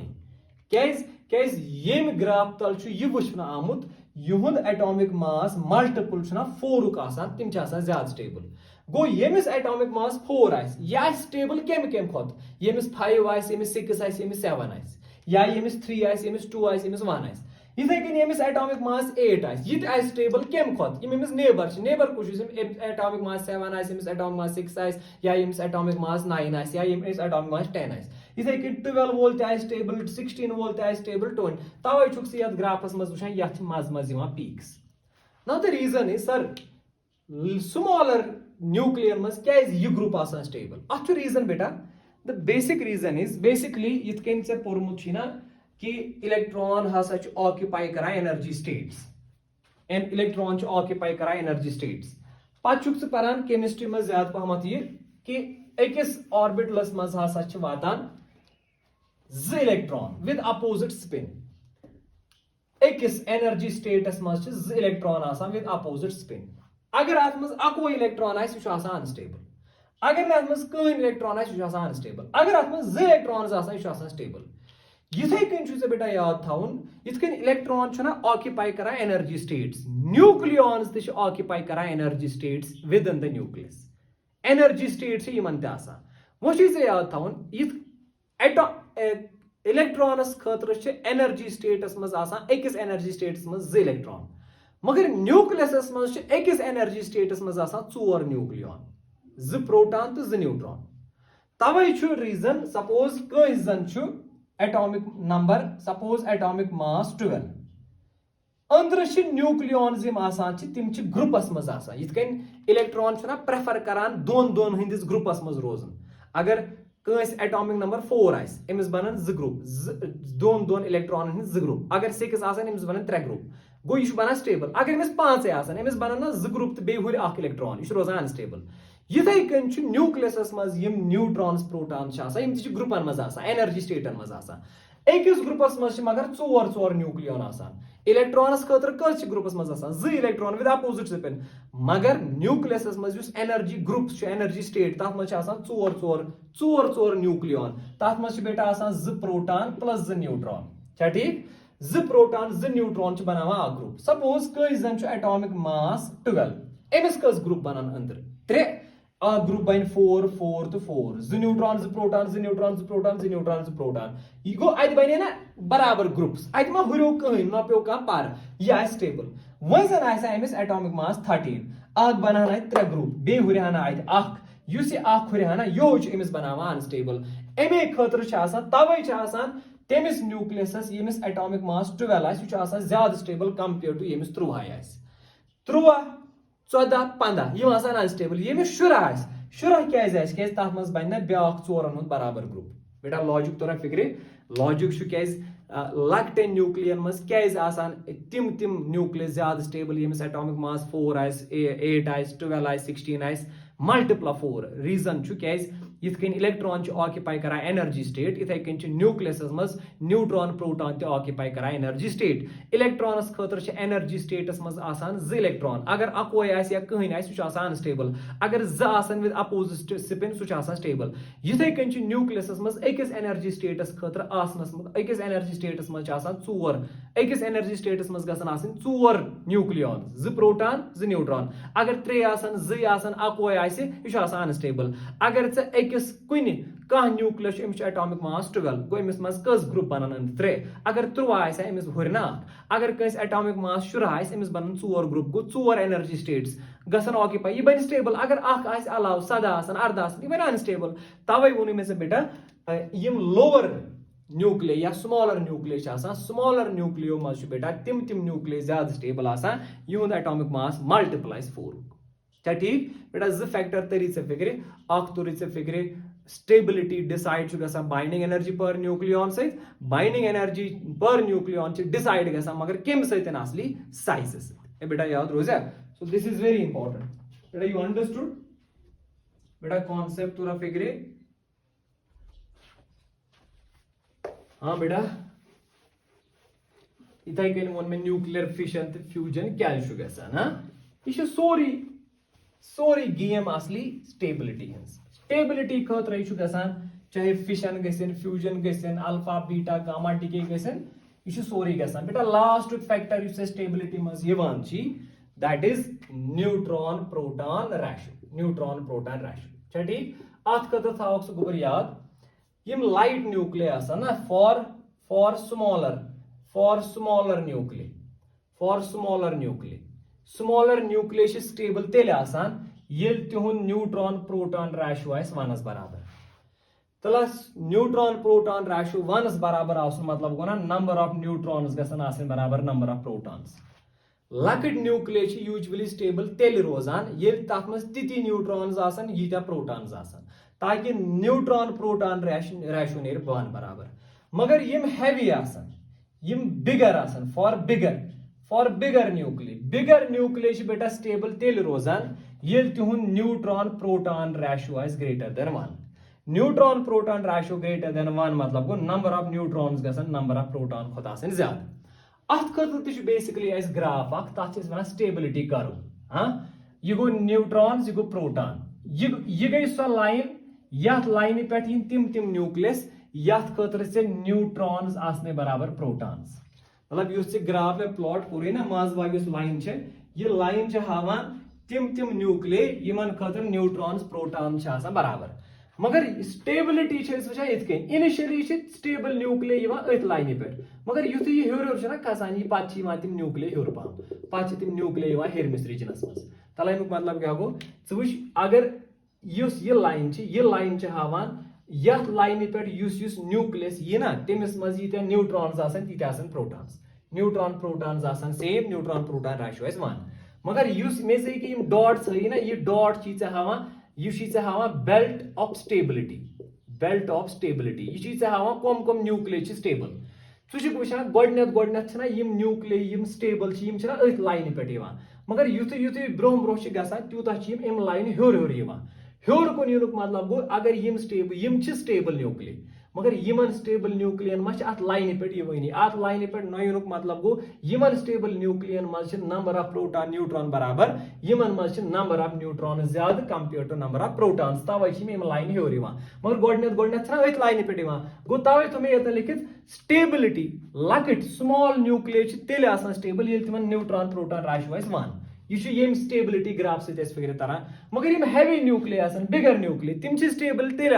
ये ग्राफ तल यह वुचन आमुत युहुंद एटॉमिक मास मल्टीपल 4 तिम ज्यादा स्टेबल गो यमिस एटॉमिक मास 4 आस यह स्टेबल केम खोत यमिस 5 आस यमिस 6 आस यमिस 7 आस या यमिस 3 आस यमिस 2 आस यमिस 1 आस इथे कन यमिस एटॉमिक मास 8 आस यह आस स्टेबल केम खोत यमिस नेबर कुछ एटॉमिक मास 7 आस यमिस एटॉमिक मास 6 आस या यमिस एटॉमिक मास 9 आस या यमिस एटॉमिक मास 10 आस इथे कन 12 वोल ते आस स्टेबल 16 वोल ते आस स्टेबल 20 तवे छुक से यत ग्राफस मज वुछन यत मज peaks now the reason is सर स्मॉलर न्यूक्लियर मज क्या यह ग्रुप आसान स्टेबल अत रीजन बेटा the basic reason is basically यत कन से पोरमुत ना कि इलेक्ट्रॉन हसा ऑक्यूपाई करा energy states and electron occupy करा एनर्जी स्टेट्स पुक से पान केमिस्ट्री में ज्यादा पहमत यह कि अकिस ऑर्बिटलस मज हसा वातान 2 इलेक्ट्रॉन विद अपोजिट स्पिन अकिस एनर्जी स्टेटस मज 2 इलेक्ट्रॉन आसान विद अपोजिट स्पिन अगर अत मज अको इलेक्ट्रॉन अनस्टेबल अगर अत मज कहीं इलेक्ट्रॉन अनस्टेबल अगर अत मज 2 इलेक्ट्रॉन स्टेबल इथे कन बेटा याद थाउन इत कन इलेक्ट्रॉन ऑक्यूपाई करा एनर्जी स्टेट्स न्यूक्लियॉन्स ते ऑक्यूपाई करा energy states with in the nucleus energy states Yemen ते आसान वो चीज याद थाउन इलेक्ट्रॉनस खतर एनर्जी स्टेटस मज आसान अकिस एनर्जी स्टेट्स मज 2 इलेक्ट्रॉन मगर न्यूक्लियस मज अकिस एनर्जी स्टेटस मज आसान 4 न्यूक्लियॉन 2 प्रोटॉन तो 2 न्यूट्रॉन तवे रीजन सपोज कस जन atomic number suppose atomic mass 12 अंदर न्यूक्लियॉन्स तिम ग्रुपस मज आसान यिथ कन इलेक्ट्रॉन प्रेफर करान दोन हंदिस ग्रुपस मज रोजन अगर कस एटॉमिक नंबर 4 आस अमिस बनन 2 ग्रुप दोन इलेक्ट्रॉन हंदिस 2 ग्रुप अगर 6 आसान अमिस बनन 3 ग्रुप गो यह बनान स्टेबल अगर अमिस 5 आसान अमिस बनन 2 ग्रुप तो बे हुर 1 इलेक्ट्रॉन यह रोजान अनस्टेबल इथे कन न्यूक्लियस मज न्यूट्रॉन्स प्रोटॉन्स ग्रुपन मज एनर्जी स्टेटन मज अकिस ग्रुपस मज मगर 4 न्यूक्लियन आसान इलेक्ट्रॉनस खतर कस ग्रुपस मज 2 इलेक्ट्रॉन विद अपोजिट स्पिन मगर न्यूक्लियस मज एनर्जी ग्रुप्स एनर्जी स्टेट तथ मज 4 न्यूक्लियन तथ मज बेटा 2 प्रोटॉन प्लस 2 न्यूट्रॉन क्या ठीक 2 प्रोटॉन 2 न्यूट्रॉन बनावा आ ग्रुप सपोज कस जन एटॉमिक मास 12 अमिस कस ग्रुप बनान अंदर 3 ग्रुप बन 4 तो 4 2 neutron 2 proton 2 neutron 2 proton 2 neutron 2 proton यह गो अत बने ना बराबर ग्रुप्स अत मा हुरो कहीं ना पे कह पार यह स्टेबल वह जन अमिस एटॉमिक मास 13 बनाना 3 ग्रुप बे हुरहाना अत युस हुरहाना योज अमिस बनावा अनस्टेबल अमे खतर तवे तमिस न्यूक्लियस यमिस एटॉमिक मास 12 ज्यादा स्टेबल कंपेयर टू यमिस 13 14 15 यम आसान अनस्टेबल यमिस शुरा क्या तथ मज बन ब्या 4 बराबर ग्रुप बेटा लॉजिक तोरा फिक्रे लॉजिक लकटे न्यूक्लियन मज क्या तिम न्यूक्लियस ज्यादा स्टेबल यमिस एटॉमिक मास 4 आस 8 आस 12 आस 16 आस मल्टीपल 4 रीजन क्या यिथ कन इलेक्ट्रॉन ऑक्यूपाई करा एनर्जी स्टेट इथे कन न्यूक्लियस मज न्यूट्रॉन प्रोटॉन ते ऑक्यूपाई करा एनर्जी स्टेट इलेक्ट्रॉनस खतर एनर्जी स्टेटस मज आसान 2 इलेक्ट्रॉन अगर अकोई आस या कहीं आस अनस्टेबल अगर 2 आसान विद अपोजिट स्पिन सह स्टेबल इथे कन न्यूक्लियस मज अकिस एनर्जी स्टेटस खतर आसनस अकिस एनर्जी स्टेटस मज 4 अकिस एनर्जी स्टेटस मज गसन 4 न्यूक्लियन 2 प्रोटॉन 2 न्यूट्रॉन अगर 3 आसान 2 आसान अकोई आस यह अनस्टेबल अगर कुन कह न्यूक्लियस अमिस एटॉमिक मास 12 गो अमिस मज कस ग्रुप बनान 3 अगर 13 आस अमिस हुरना अगर कस एटॉमिक मास 14 आस अमिस बनन 4 ग्रुप गो 4 एनर्जी स्टेट्स गसन ऑक्यूपाई यह बन स्टेबल अगर आस अलाव 7 आसान 18 आसान यह बन अनस्टेबल तवे वो मे से बेटा यम लोअर न्यूक्लिय या स्मॉलर न्यूक्लिय स्मॉलर न्यूक्लियो मज बेटा तिम न्यूक्लिय ज्यादा स्टेबल आसान युंद एटॉमिक मास मल्टीप्लाइज 4 क्या ठीक बेटा ज फैक्टर तरी से फिक्रे अख तुरी से फिक्रे स्टेबिलिटी डिसाइड छु गसा बाइंडिंग एनर्जी पर न्यूक्लियन से बाइंडिंग एनर्जी पर न्यूक्लियन छु डिसाइड गसा मगर केम सहित असली साइज से ए बेटा याद रोजा सो दिस इज वेरी इंपॉर्टेंट बेटा यू अंडरस्टूड बेटा कॉन्सेप्ट तुरा फिक्रे हाँ बेटा इथे कन वो में न्यूक्लियर फिशन तो फ्यूजन क्या गसान हाँ यह सोरी गेम असली स्टेबिलिटी हंस स्टेबिलिटी खतर गसान चाहे फिशन गसन फ्यूजन गसन अल्फा बीटा गामा डिके गसन यह सोरी गसान बेटा लास्ट फैक्टर स्टेबिलिटी मज that is neutron proton ratio ठीक अत खतर थो सह गोबर याद यम लाइट न्यूक्लिय ना फॉर स्मॉलर न्यूक्लिय स्टेबल तेल तिहुंद न्यूट्रॉन प्रोटॉन रेशो 1 बराबर तलस न्यूट्रॉन प्रोटॉन रेशो 1 बराबर मतलब गो ना नंबर ऑफ न्यूट्रॉन्स गसन बराबर नंबर ऑफ प्रोटॉन्स लकट न्यूक्लिय यूजुअली स्टेबल तेल रोजान तथ मज ती न्यूट्रॉन्स यीत्या प्रोटॉन्स ताकि न्यूट्रॉन प्रोटॉन रेशो नेर 1 बराबर मगर यम हेवी यम बिगर फॉर बिगर न्यूक्लिय बेटा स्टेबल तेल रोजान तिहुंद neutron proton ratio greater than 1 neutron proton ratio greater than 1 मतलब गो नंबर ऑफ न्यूट्रॉन्स गसन नंबर ऑफ प्रोटॉन खुद आसन ज्यादा अत खतर बेसिकली ग्राफ तथ स्टेबिलिटी कर्व हाँ यह गो न्यूट्रॉन्स यह गो प्रोटॉन यह गई सो लाइन यथ लाइन पे तिम न्यूक्लियस यथ खतर से न्यूट्रॉन्स आसने बराबर प्रोटॉन्स मतलब इस ग्राफ में प्लॉट पूरी ना मज बाग लाइन यह लाइन हावान तिम न्यूक्लिय यमन खतर न्यूट्रॉन्स प्रोटॉन्स बराबर मगर स्टेबिलिटी इनिशियली स्टेबल न्यूक्लिय अथ लाइन पे मगर युथ यह हर खसान पे तिम न्यूक्लिय हर पा तिम न्यूक्लिय हेरमिस रीजनस मज तलाइन मतलब क्या गो वो अगर यह लाइन हावान यथ लाइन पे न्यूक्लियस यी ना तमिस मज यीत्या न्यूट्रॉन्स तीत्या protons neutron protons same neutron proton ratio 1 मगर मे से कि डॉट्स ना यह डॉट हावान बेल्ट ऑफ स्टेबिलिटी यह हावान कम न्यूक्लिय स्टेबल वुचान गोडनेथ यम न्यूक्लिय यम स्टेबल अथ लाइन पे मगर युथ ब्रोह गसान तूता अम लाइन हर कुन युनुक मतलब गो अगर यम स्टेबल न्यूक्लिय मगर यमन स्टेबल न्यूक्लियन अत लाइन पे अत लाइन पे न युनुक मतलब गो यमन स्टेबल न्यूक्लियन मज नंबर ऑफ प्रोटॉन न्यूट्रॉन बराबर यमन मज नंबर ऑफ न्यूट्रॉन ज्यादा compare to number of protons तवे यम लाइन हर मगर गोडनेथ अथ लाइन पे गो तवे थो मे लिखित स्टेबिलिटी लकट स्मॉल न्यूक्लिय तेल स्टेबल ये तिमन न्यूट्रॉन प्रोटॉन रेशो 1 यह स्टेबिलिटी ग्राफ से फिक्र तरह मगर यम हेवी न्यूक्लिय बिगर न्यूक्लिय तिम स्टेबल तेल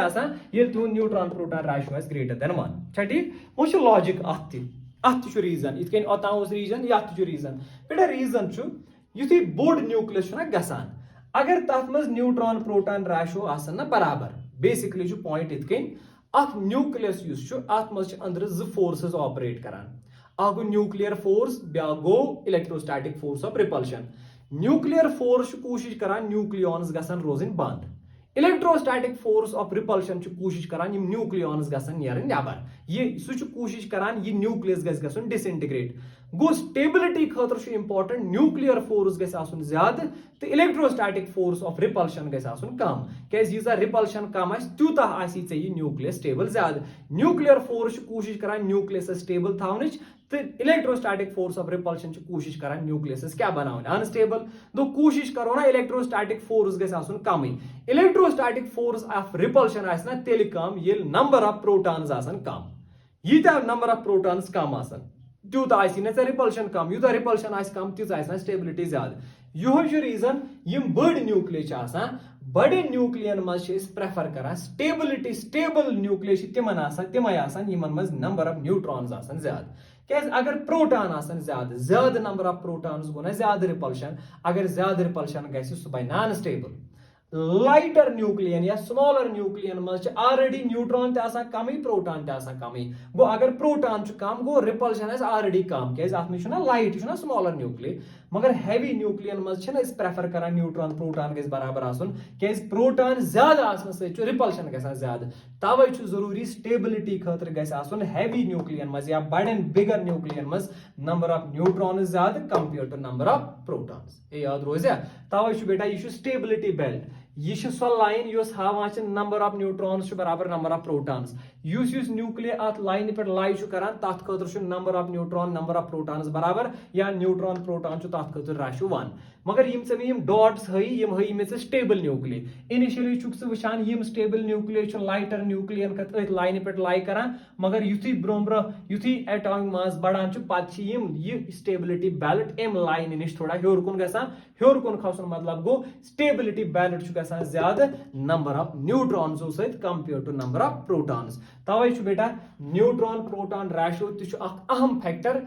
तुम neutron proton ratio greater than 1 ठीक वो लॉजिक अत रीजन इत ओतान रीजन अत रीजन बेटा रीजन युथी बोड़ न्यूक्लियस गसान अगर तथ मज न्यूट्रॉन प्रोटॉन रेशो ना बराबर बेसिकली पॉइंट इत अत न्यूक्लियस अत मज अंदर 2 फोर्सेस ऑपरेट करान गो न्यूक्लियर फोर्स ब्या गो electrostatic force of repulsion nuclear force कोशिश करान न्यूक्लियॉन्स गसन रोजन बंद इलेक्ट्रोस्टैटिक फोर्स ऑफ रिपल्शन कोशिश करान यम न्यूक्लियॉन्स गसन नेरन नेबर ये सु कोशिश करान ये न्यूक्लियस गसन डिसइंटीग्रेट गो स्टेबिलिटी खतर इंपॉर्टेंट न्यूक्लियर फोर्स गसन ज्यादा तो इलेक्ट्रोस्टैटिक फोर्स ऑफ रिपल्शन गसन कम क्या रिपल्शन कम तूता न्यूक्लियस स्टेबल ज्यादा न्यूक्लियर फोर्स कोशिश करान न्यूक्लियस स्टेबल थवन तो इलेक्ट्रोस्टैटिक फोर्स ऑफ रिपल्शन कोशिश करान न्यूक्लियस क्या बनावन अनस्टेबल दो कोशिश करो ना इलेक्ट्रोस्टैटिक फोर्स गसन कम इलेक्ट्रोस्टैटिक फोर्स ऑफ रिपल्शन ना तेल कम ये नंबर ऑफ प्रोटॉन्स कम यीत्या नंबर ऑफ प्रोटॉन्स कम तूता रिपल्शन कम यूता रिपल्शन कम तीजा स्टेबिलिटी ज्यादा यह रीजन यम बड़ न्यूक्लिय बड़े न्यूक्लियन मज प्रेफर करान स्टेबिलिटी स्टेबल न्यूक्लिय तिम मज नंबर ऑफ न्यूट्रॉन्स ज्यादा क्या अगर प्रोटॉन ज्यादा नंबर ऑफ प्रोटॉन्स गो ना ज्यादा रिपल्शन अगर ज्यादा रिपल्शन गो सह बन नॉन स्टेबल लाइटर न्यूक्लियन या स्मॉलर न्यूक्लियन मज ऑलरेडी न्यूट्रॉन ते कमी प्रोटॉन ते कमी गो अगर प्रोटॉन कम गो रिपल्शन ऑलरेडी कम क्या अत में लाइट स्मॉलर न्यूक्लिय मगर हेवी न्यूक्लियन मज प्रेफर कर न्यूट्रॉन प्रोटॉन गज बराबर आसन क्या प्रोटॉन ज्यादा आसन सह रिपल्शन गसान ज्यादा तवे जरूरी स्टेबिलिटी खतर गस आसन हेवी न्यूक्लियन मज या बड़न बिगर न्यूक्लियन मज नंबर ऑफ न्यूट्रॉन ज्यादा compare to number of protons ये याद रोज तवे बेटा यह स्टेबिलिटी बेल्ट यह सो लाइन हावान नंबर ऑफ न्यूट्रॉन्स बराबर नंबर ऑफ प्रोटॉन्स न्यूक्लिय अत लाइन पे लाई कर तथ खतर number of neutron number of protons बराबर या न्यूट्रॉन प्रोटॉन तथ खतर रेशो 1 मगर यम डॉट्स हई मे स्टेबल न्यूक्लिय इनिशियली वुचान यम stable nuclei lighter nucleon line पे लाई कर मगर युथी ब्रो युथी एटॉमिक मास बढ़ान पे यह स्टेबिलिटी बेल्ट एम लाइन नश थोड़ा हेर कुन हेर कुन खसन मतलब गो स्टेबिलिटी बेल्ट ज्यादा नंबर ऑफ न्यूट्रॉन्स सहित compare to number of protons तवे बेटा न्यूट्रॉन प्रोटॉन रेशो अहम फैक्टर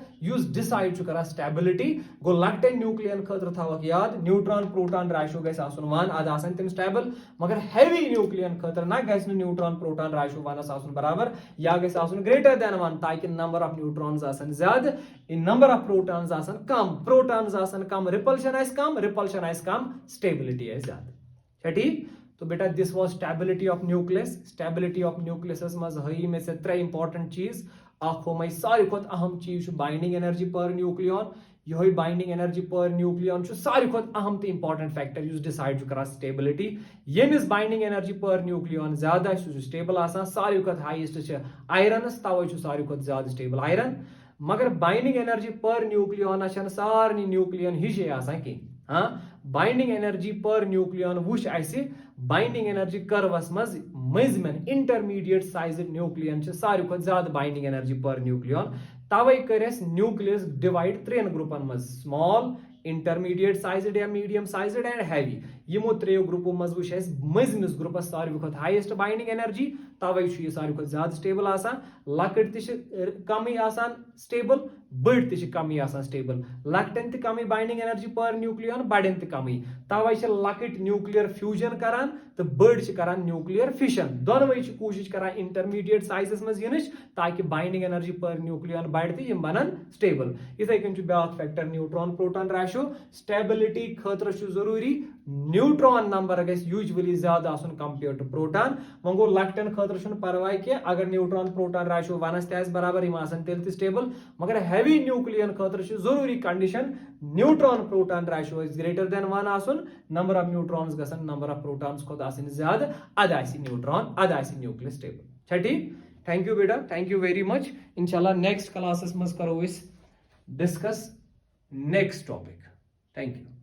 डिसाइड कर स्टेबिलिटी गो लक्टे न्यूक्लियन खतर थवक याद न्यूट्रॉन प्रोटॉन रेशो गस 1 अद आसन तम स्टेबल मगर हेवी न्यूक्लियन खतर ना गस न्यूट्रॉन प्रोटॉन रेशो 1 आसन बराबर या गस आसन ग्रेटर देन 1 ताकि नंबर ऑफ न्यूट्रॉन्स आसन ज्यादा इन नंबर ऑफ प्रोटॉन्स आसन कम प्रोटॉन्स आसन कम रिपल्शन आस कम स्टेबिलिटी आस ज्यादा ठीक तो बेटा this was stability of nucleus stability of nucleus मज हई में से 3 इंपॉर्टेंट चीज हम सारी खुद अहम चीज बाइंडिंग एनर्जी पर न्यूक्लियन यही बाइंडिंग एनर्जी पर न्यूक्लियन सारी खुद अहम तो इंपॉर्टेंट फैक्टर डिसाइड कर स्टेबिलिटी यमिस बाइंडिंग एनर्जी पर न्यूक्लियन ज्यादा स्टेबल सारी खुद हाइस्ट आयरनस तवे सारी खुद ज्यादा स्टेबल आयरन मगर बाइंडिंग एनर्जी पर न्यूक्लियन सारे न्यूक्लियन हिश कह हाँ बाइंडिंग एनर्जी पर न्यूक्लियन वुच बाइंडिंग एनर्जी कर्वस मजमन इंटरमीडिएट साइज न्यूक्लियन सारी खुद ज्यादा बाइंडिंग एनर्जी पर न्यूक्लियन तवे कर न्यूक्लियस डिवाइड 3 ग्रुपन मज स्मॉल इंटरमीडिएट साइज्ड या मीडियम साइज्ड एंड हैवी यमो 3 ग्रुपो मज वुच मजमिस ग्रुपस सारी खुद हाईएस्ट बाइंडिंग एनर्जी तवे यह सारी खुद ज्यादा स्टेबल लकट कमी स्टेबल बड़ कमी स्टेबल लकटन त कमी बाइंडिंग एनर्जी पर न्यूक्लियन बड़न त कमी तवे लकट न्यूक्लियर फ्यूजन करान तो बड़ करान न्यूक्लियर फिशन दोनों कोशिश करान इंटरमीडिएट साइजस मज यिनच ताकि बाइंडिंग एनर्जी पर न्यूक्लियन बढ़ तो यम बनन स्टेबल इथे कन back factor neutron proton ratio stability खतर जरूरी न्यूट्रॉन नंबर गस यूजुअली ज्यादा आसन कंपेयर टू प्रोटॉन वो गो लकटन खतर परवाह कह अगर न्यूट्रॉन प्रोटॉन रेशो 1 ते बराबर यम आसन तेल स्टेबल मगर हेवी न्यूक्लियन खतर जरूरी condition neutron proton ratio greater than 1 आसन नंबर ऑफ न्यूट्रॉन्स गसन नंबर ऑफ प्रोटॉन्स खुद आसन ज्यादा अद न्यूट्रॉन अद न्यूक्लियस स्टेबल ठीक थैंक यू बेटा थैंक यू वेरी मच इंशाल्लाह नेक्स्ट क्लासेस मज करो discuss next topic thank you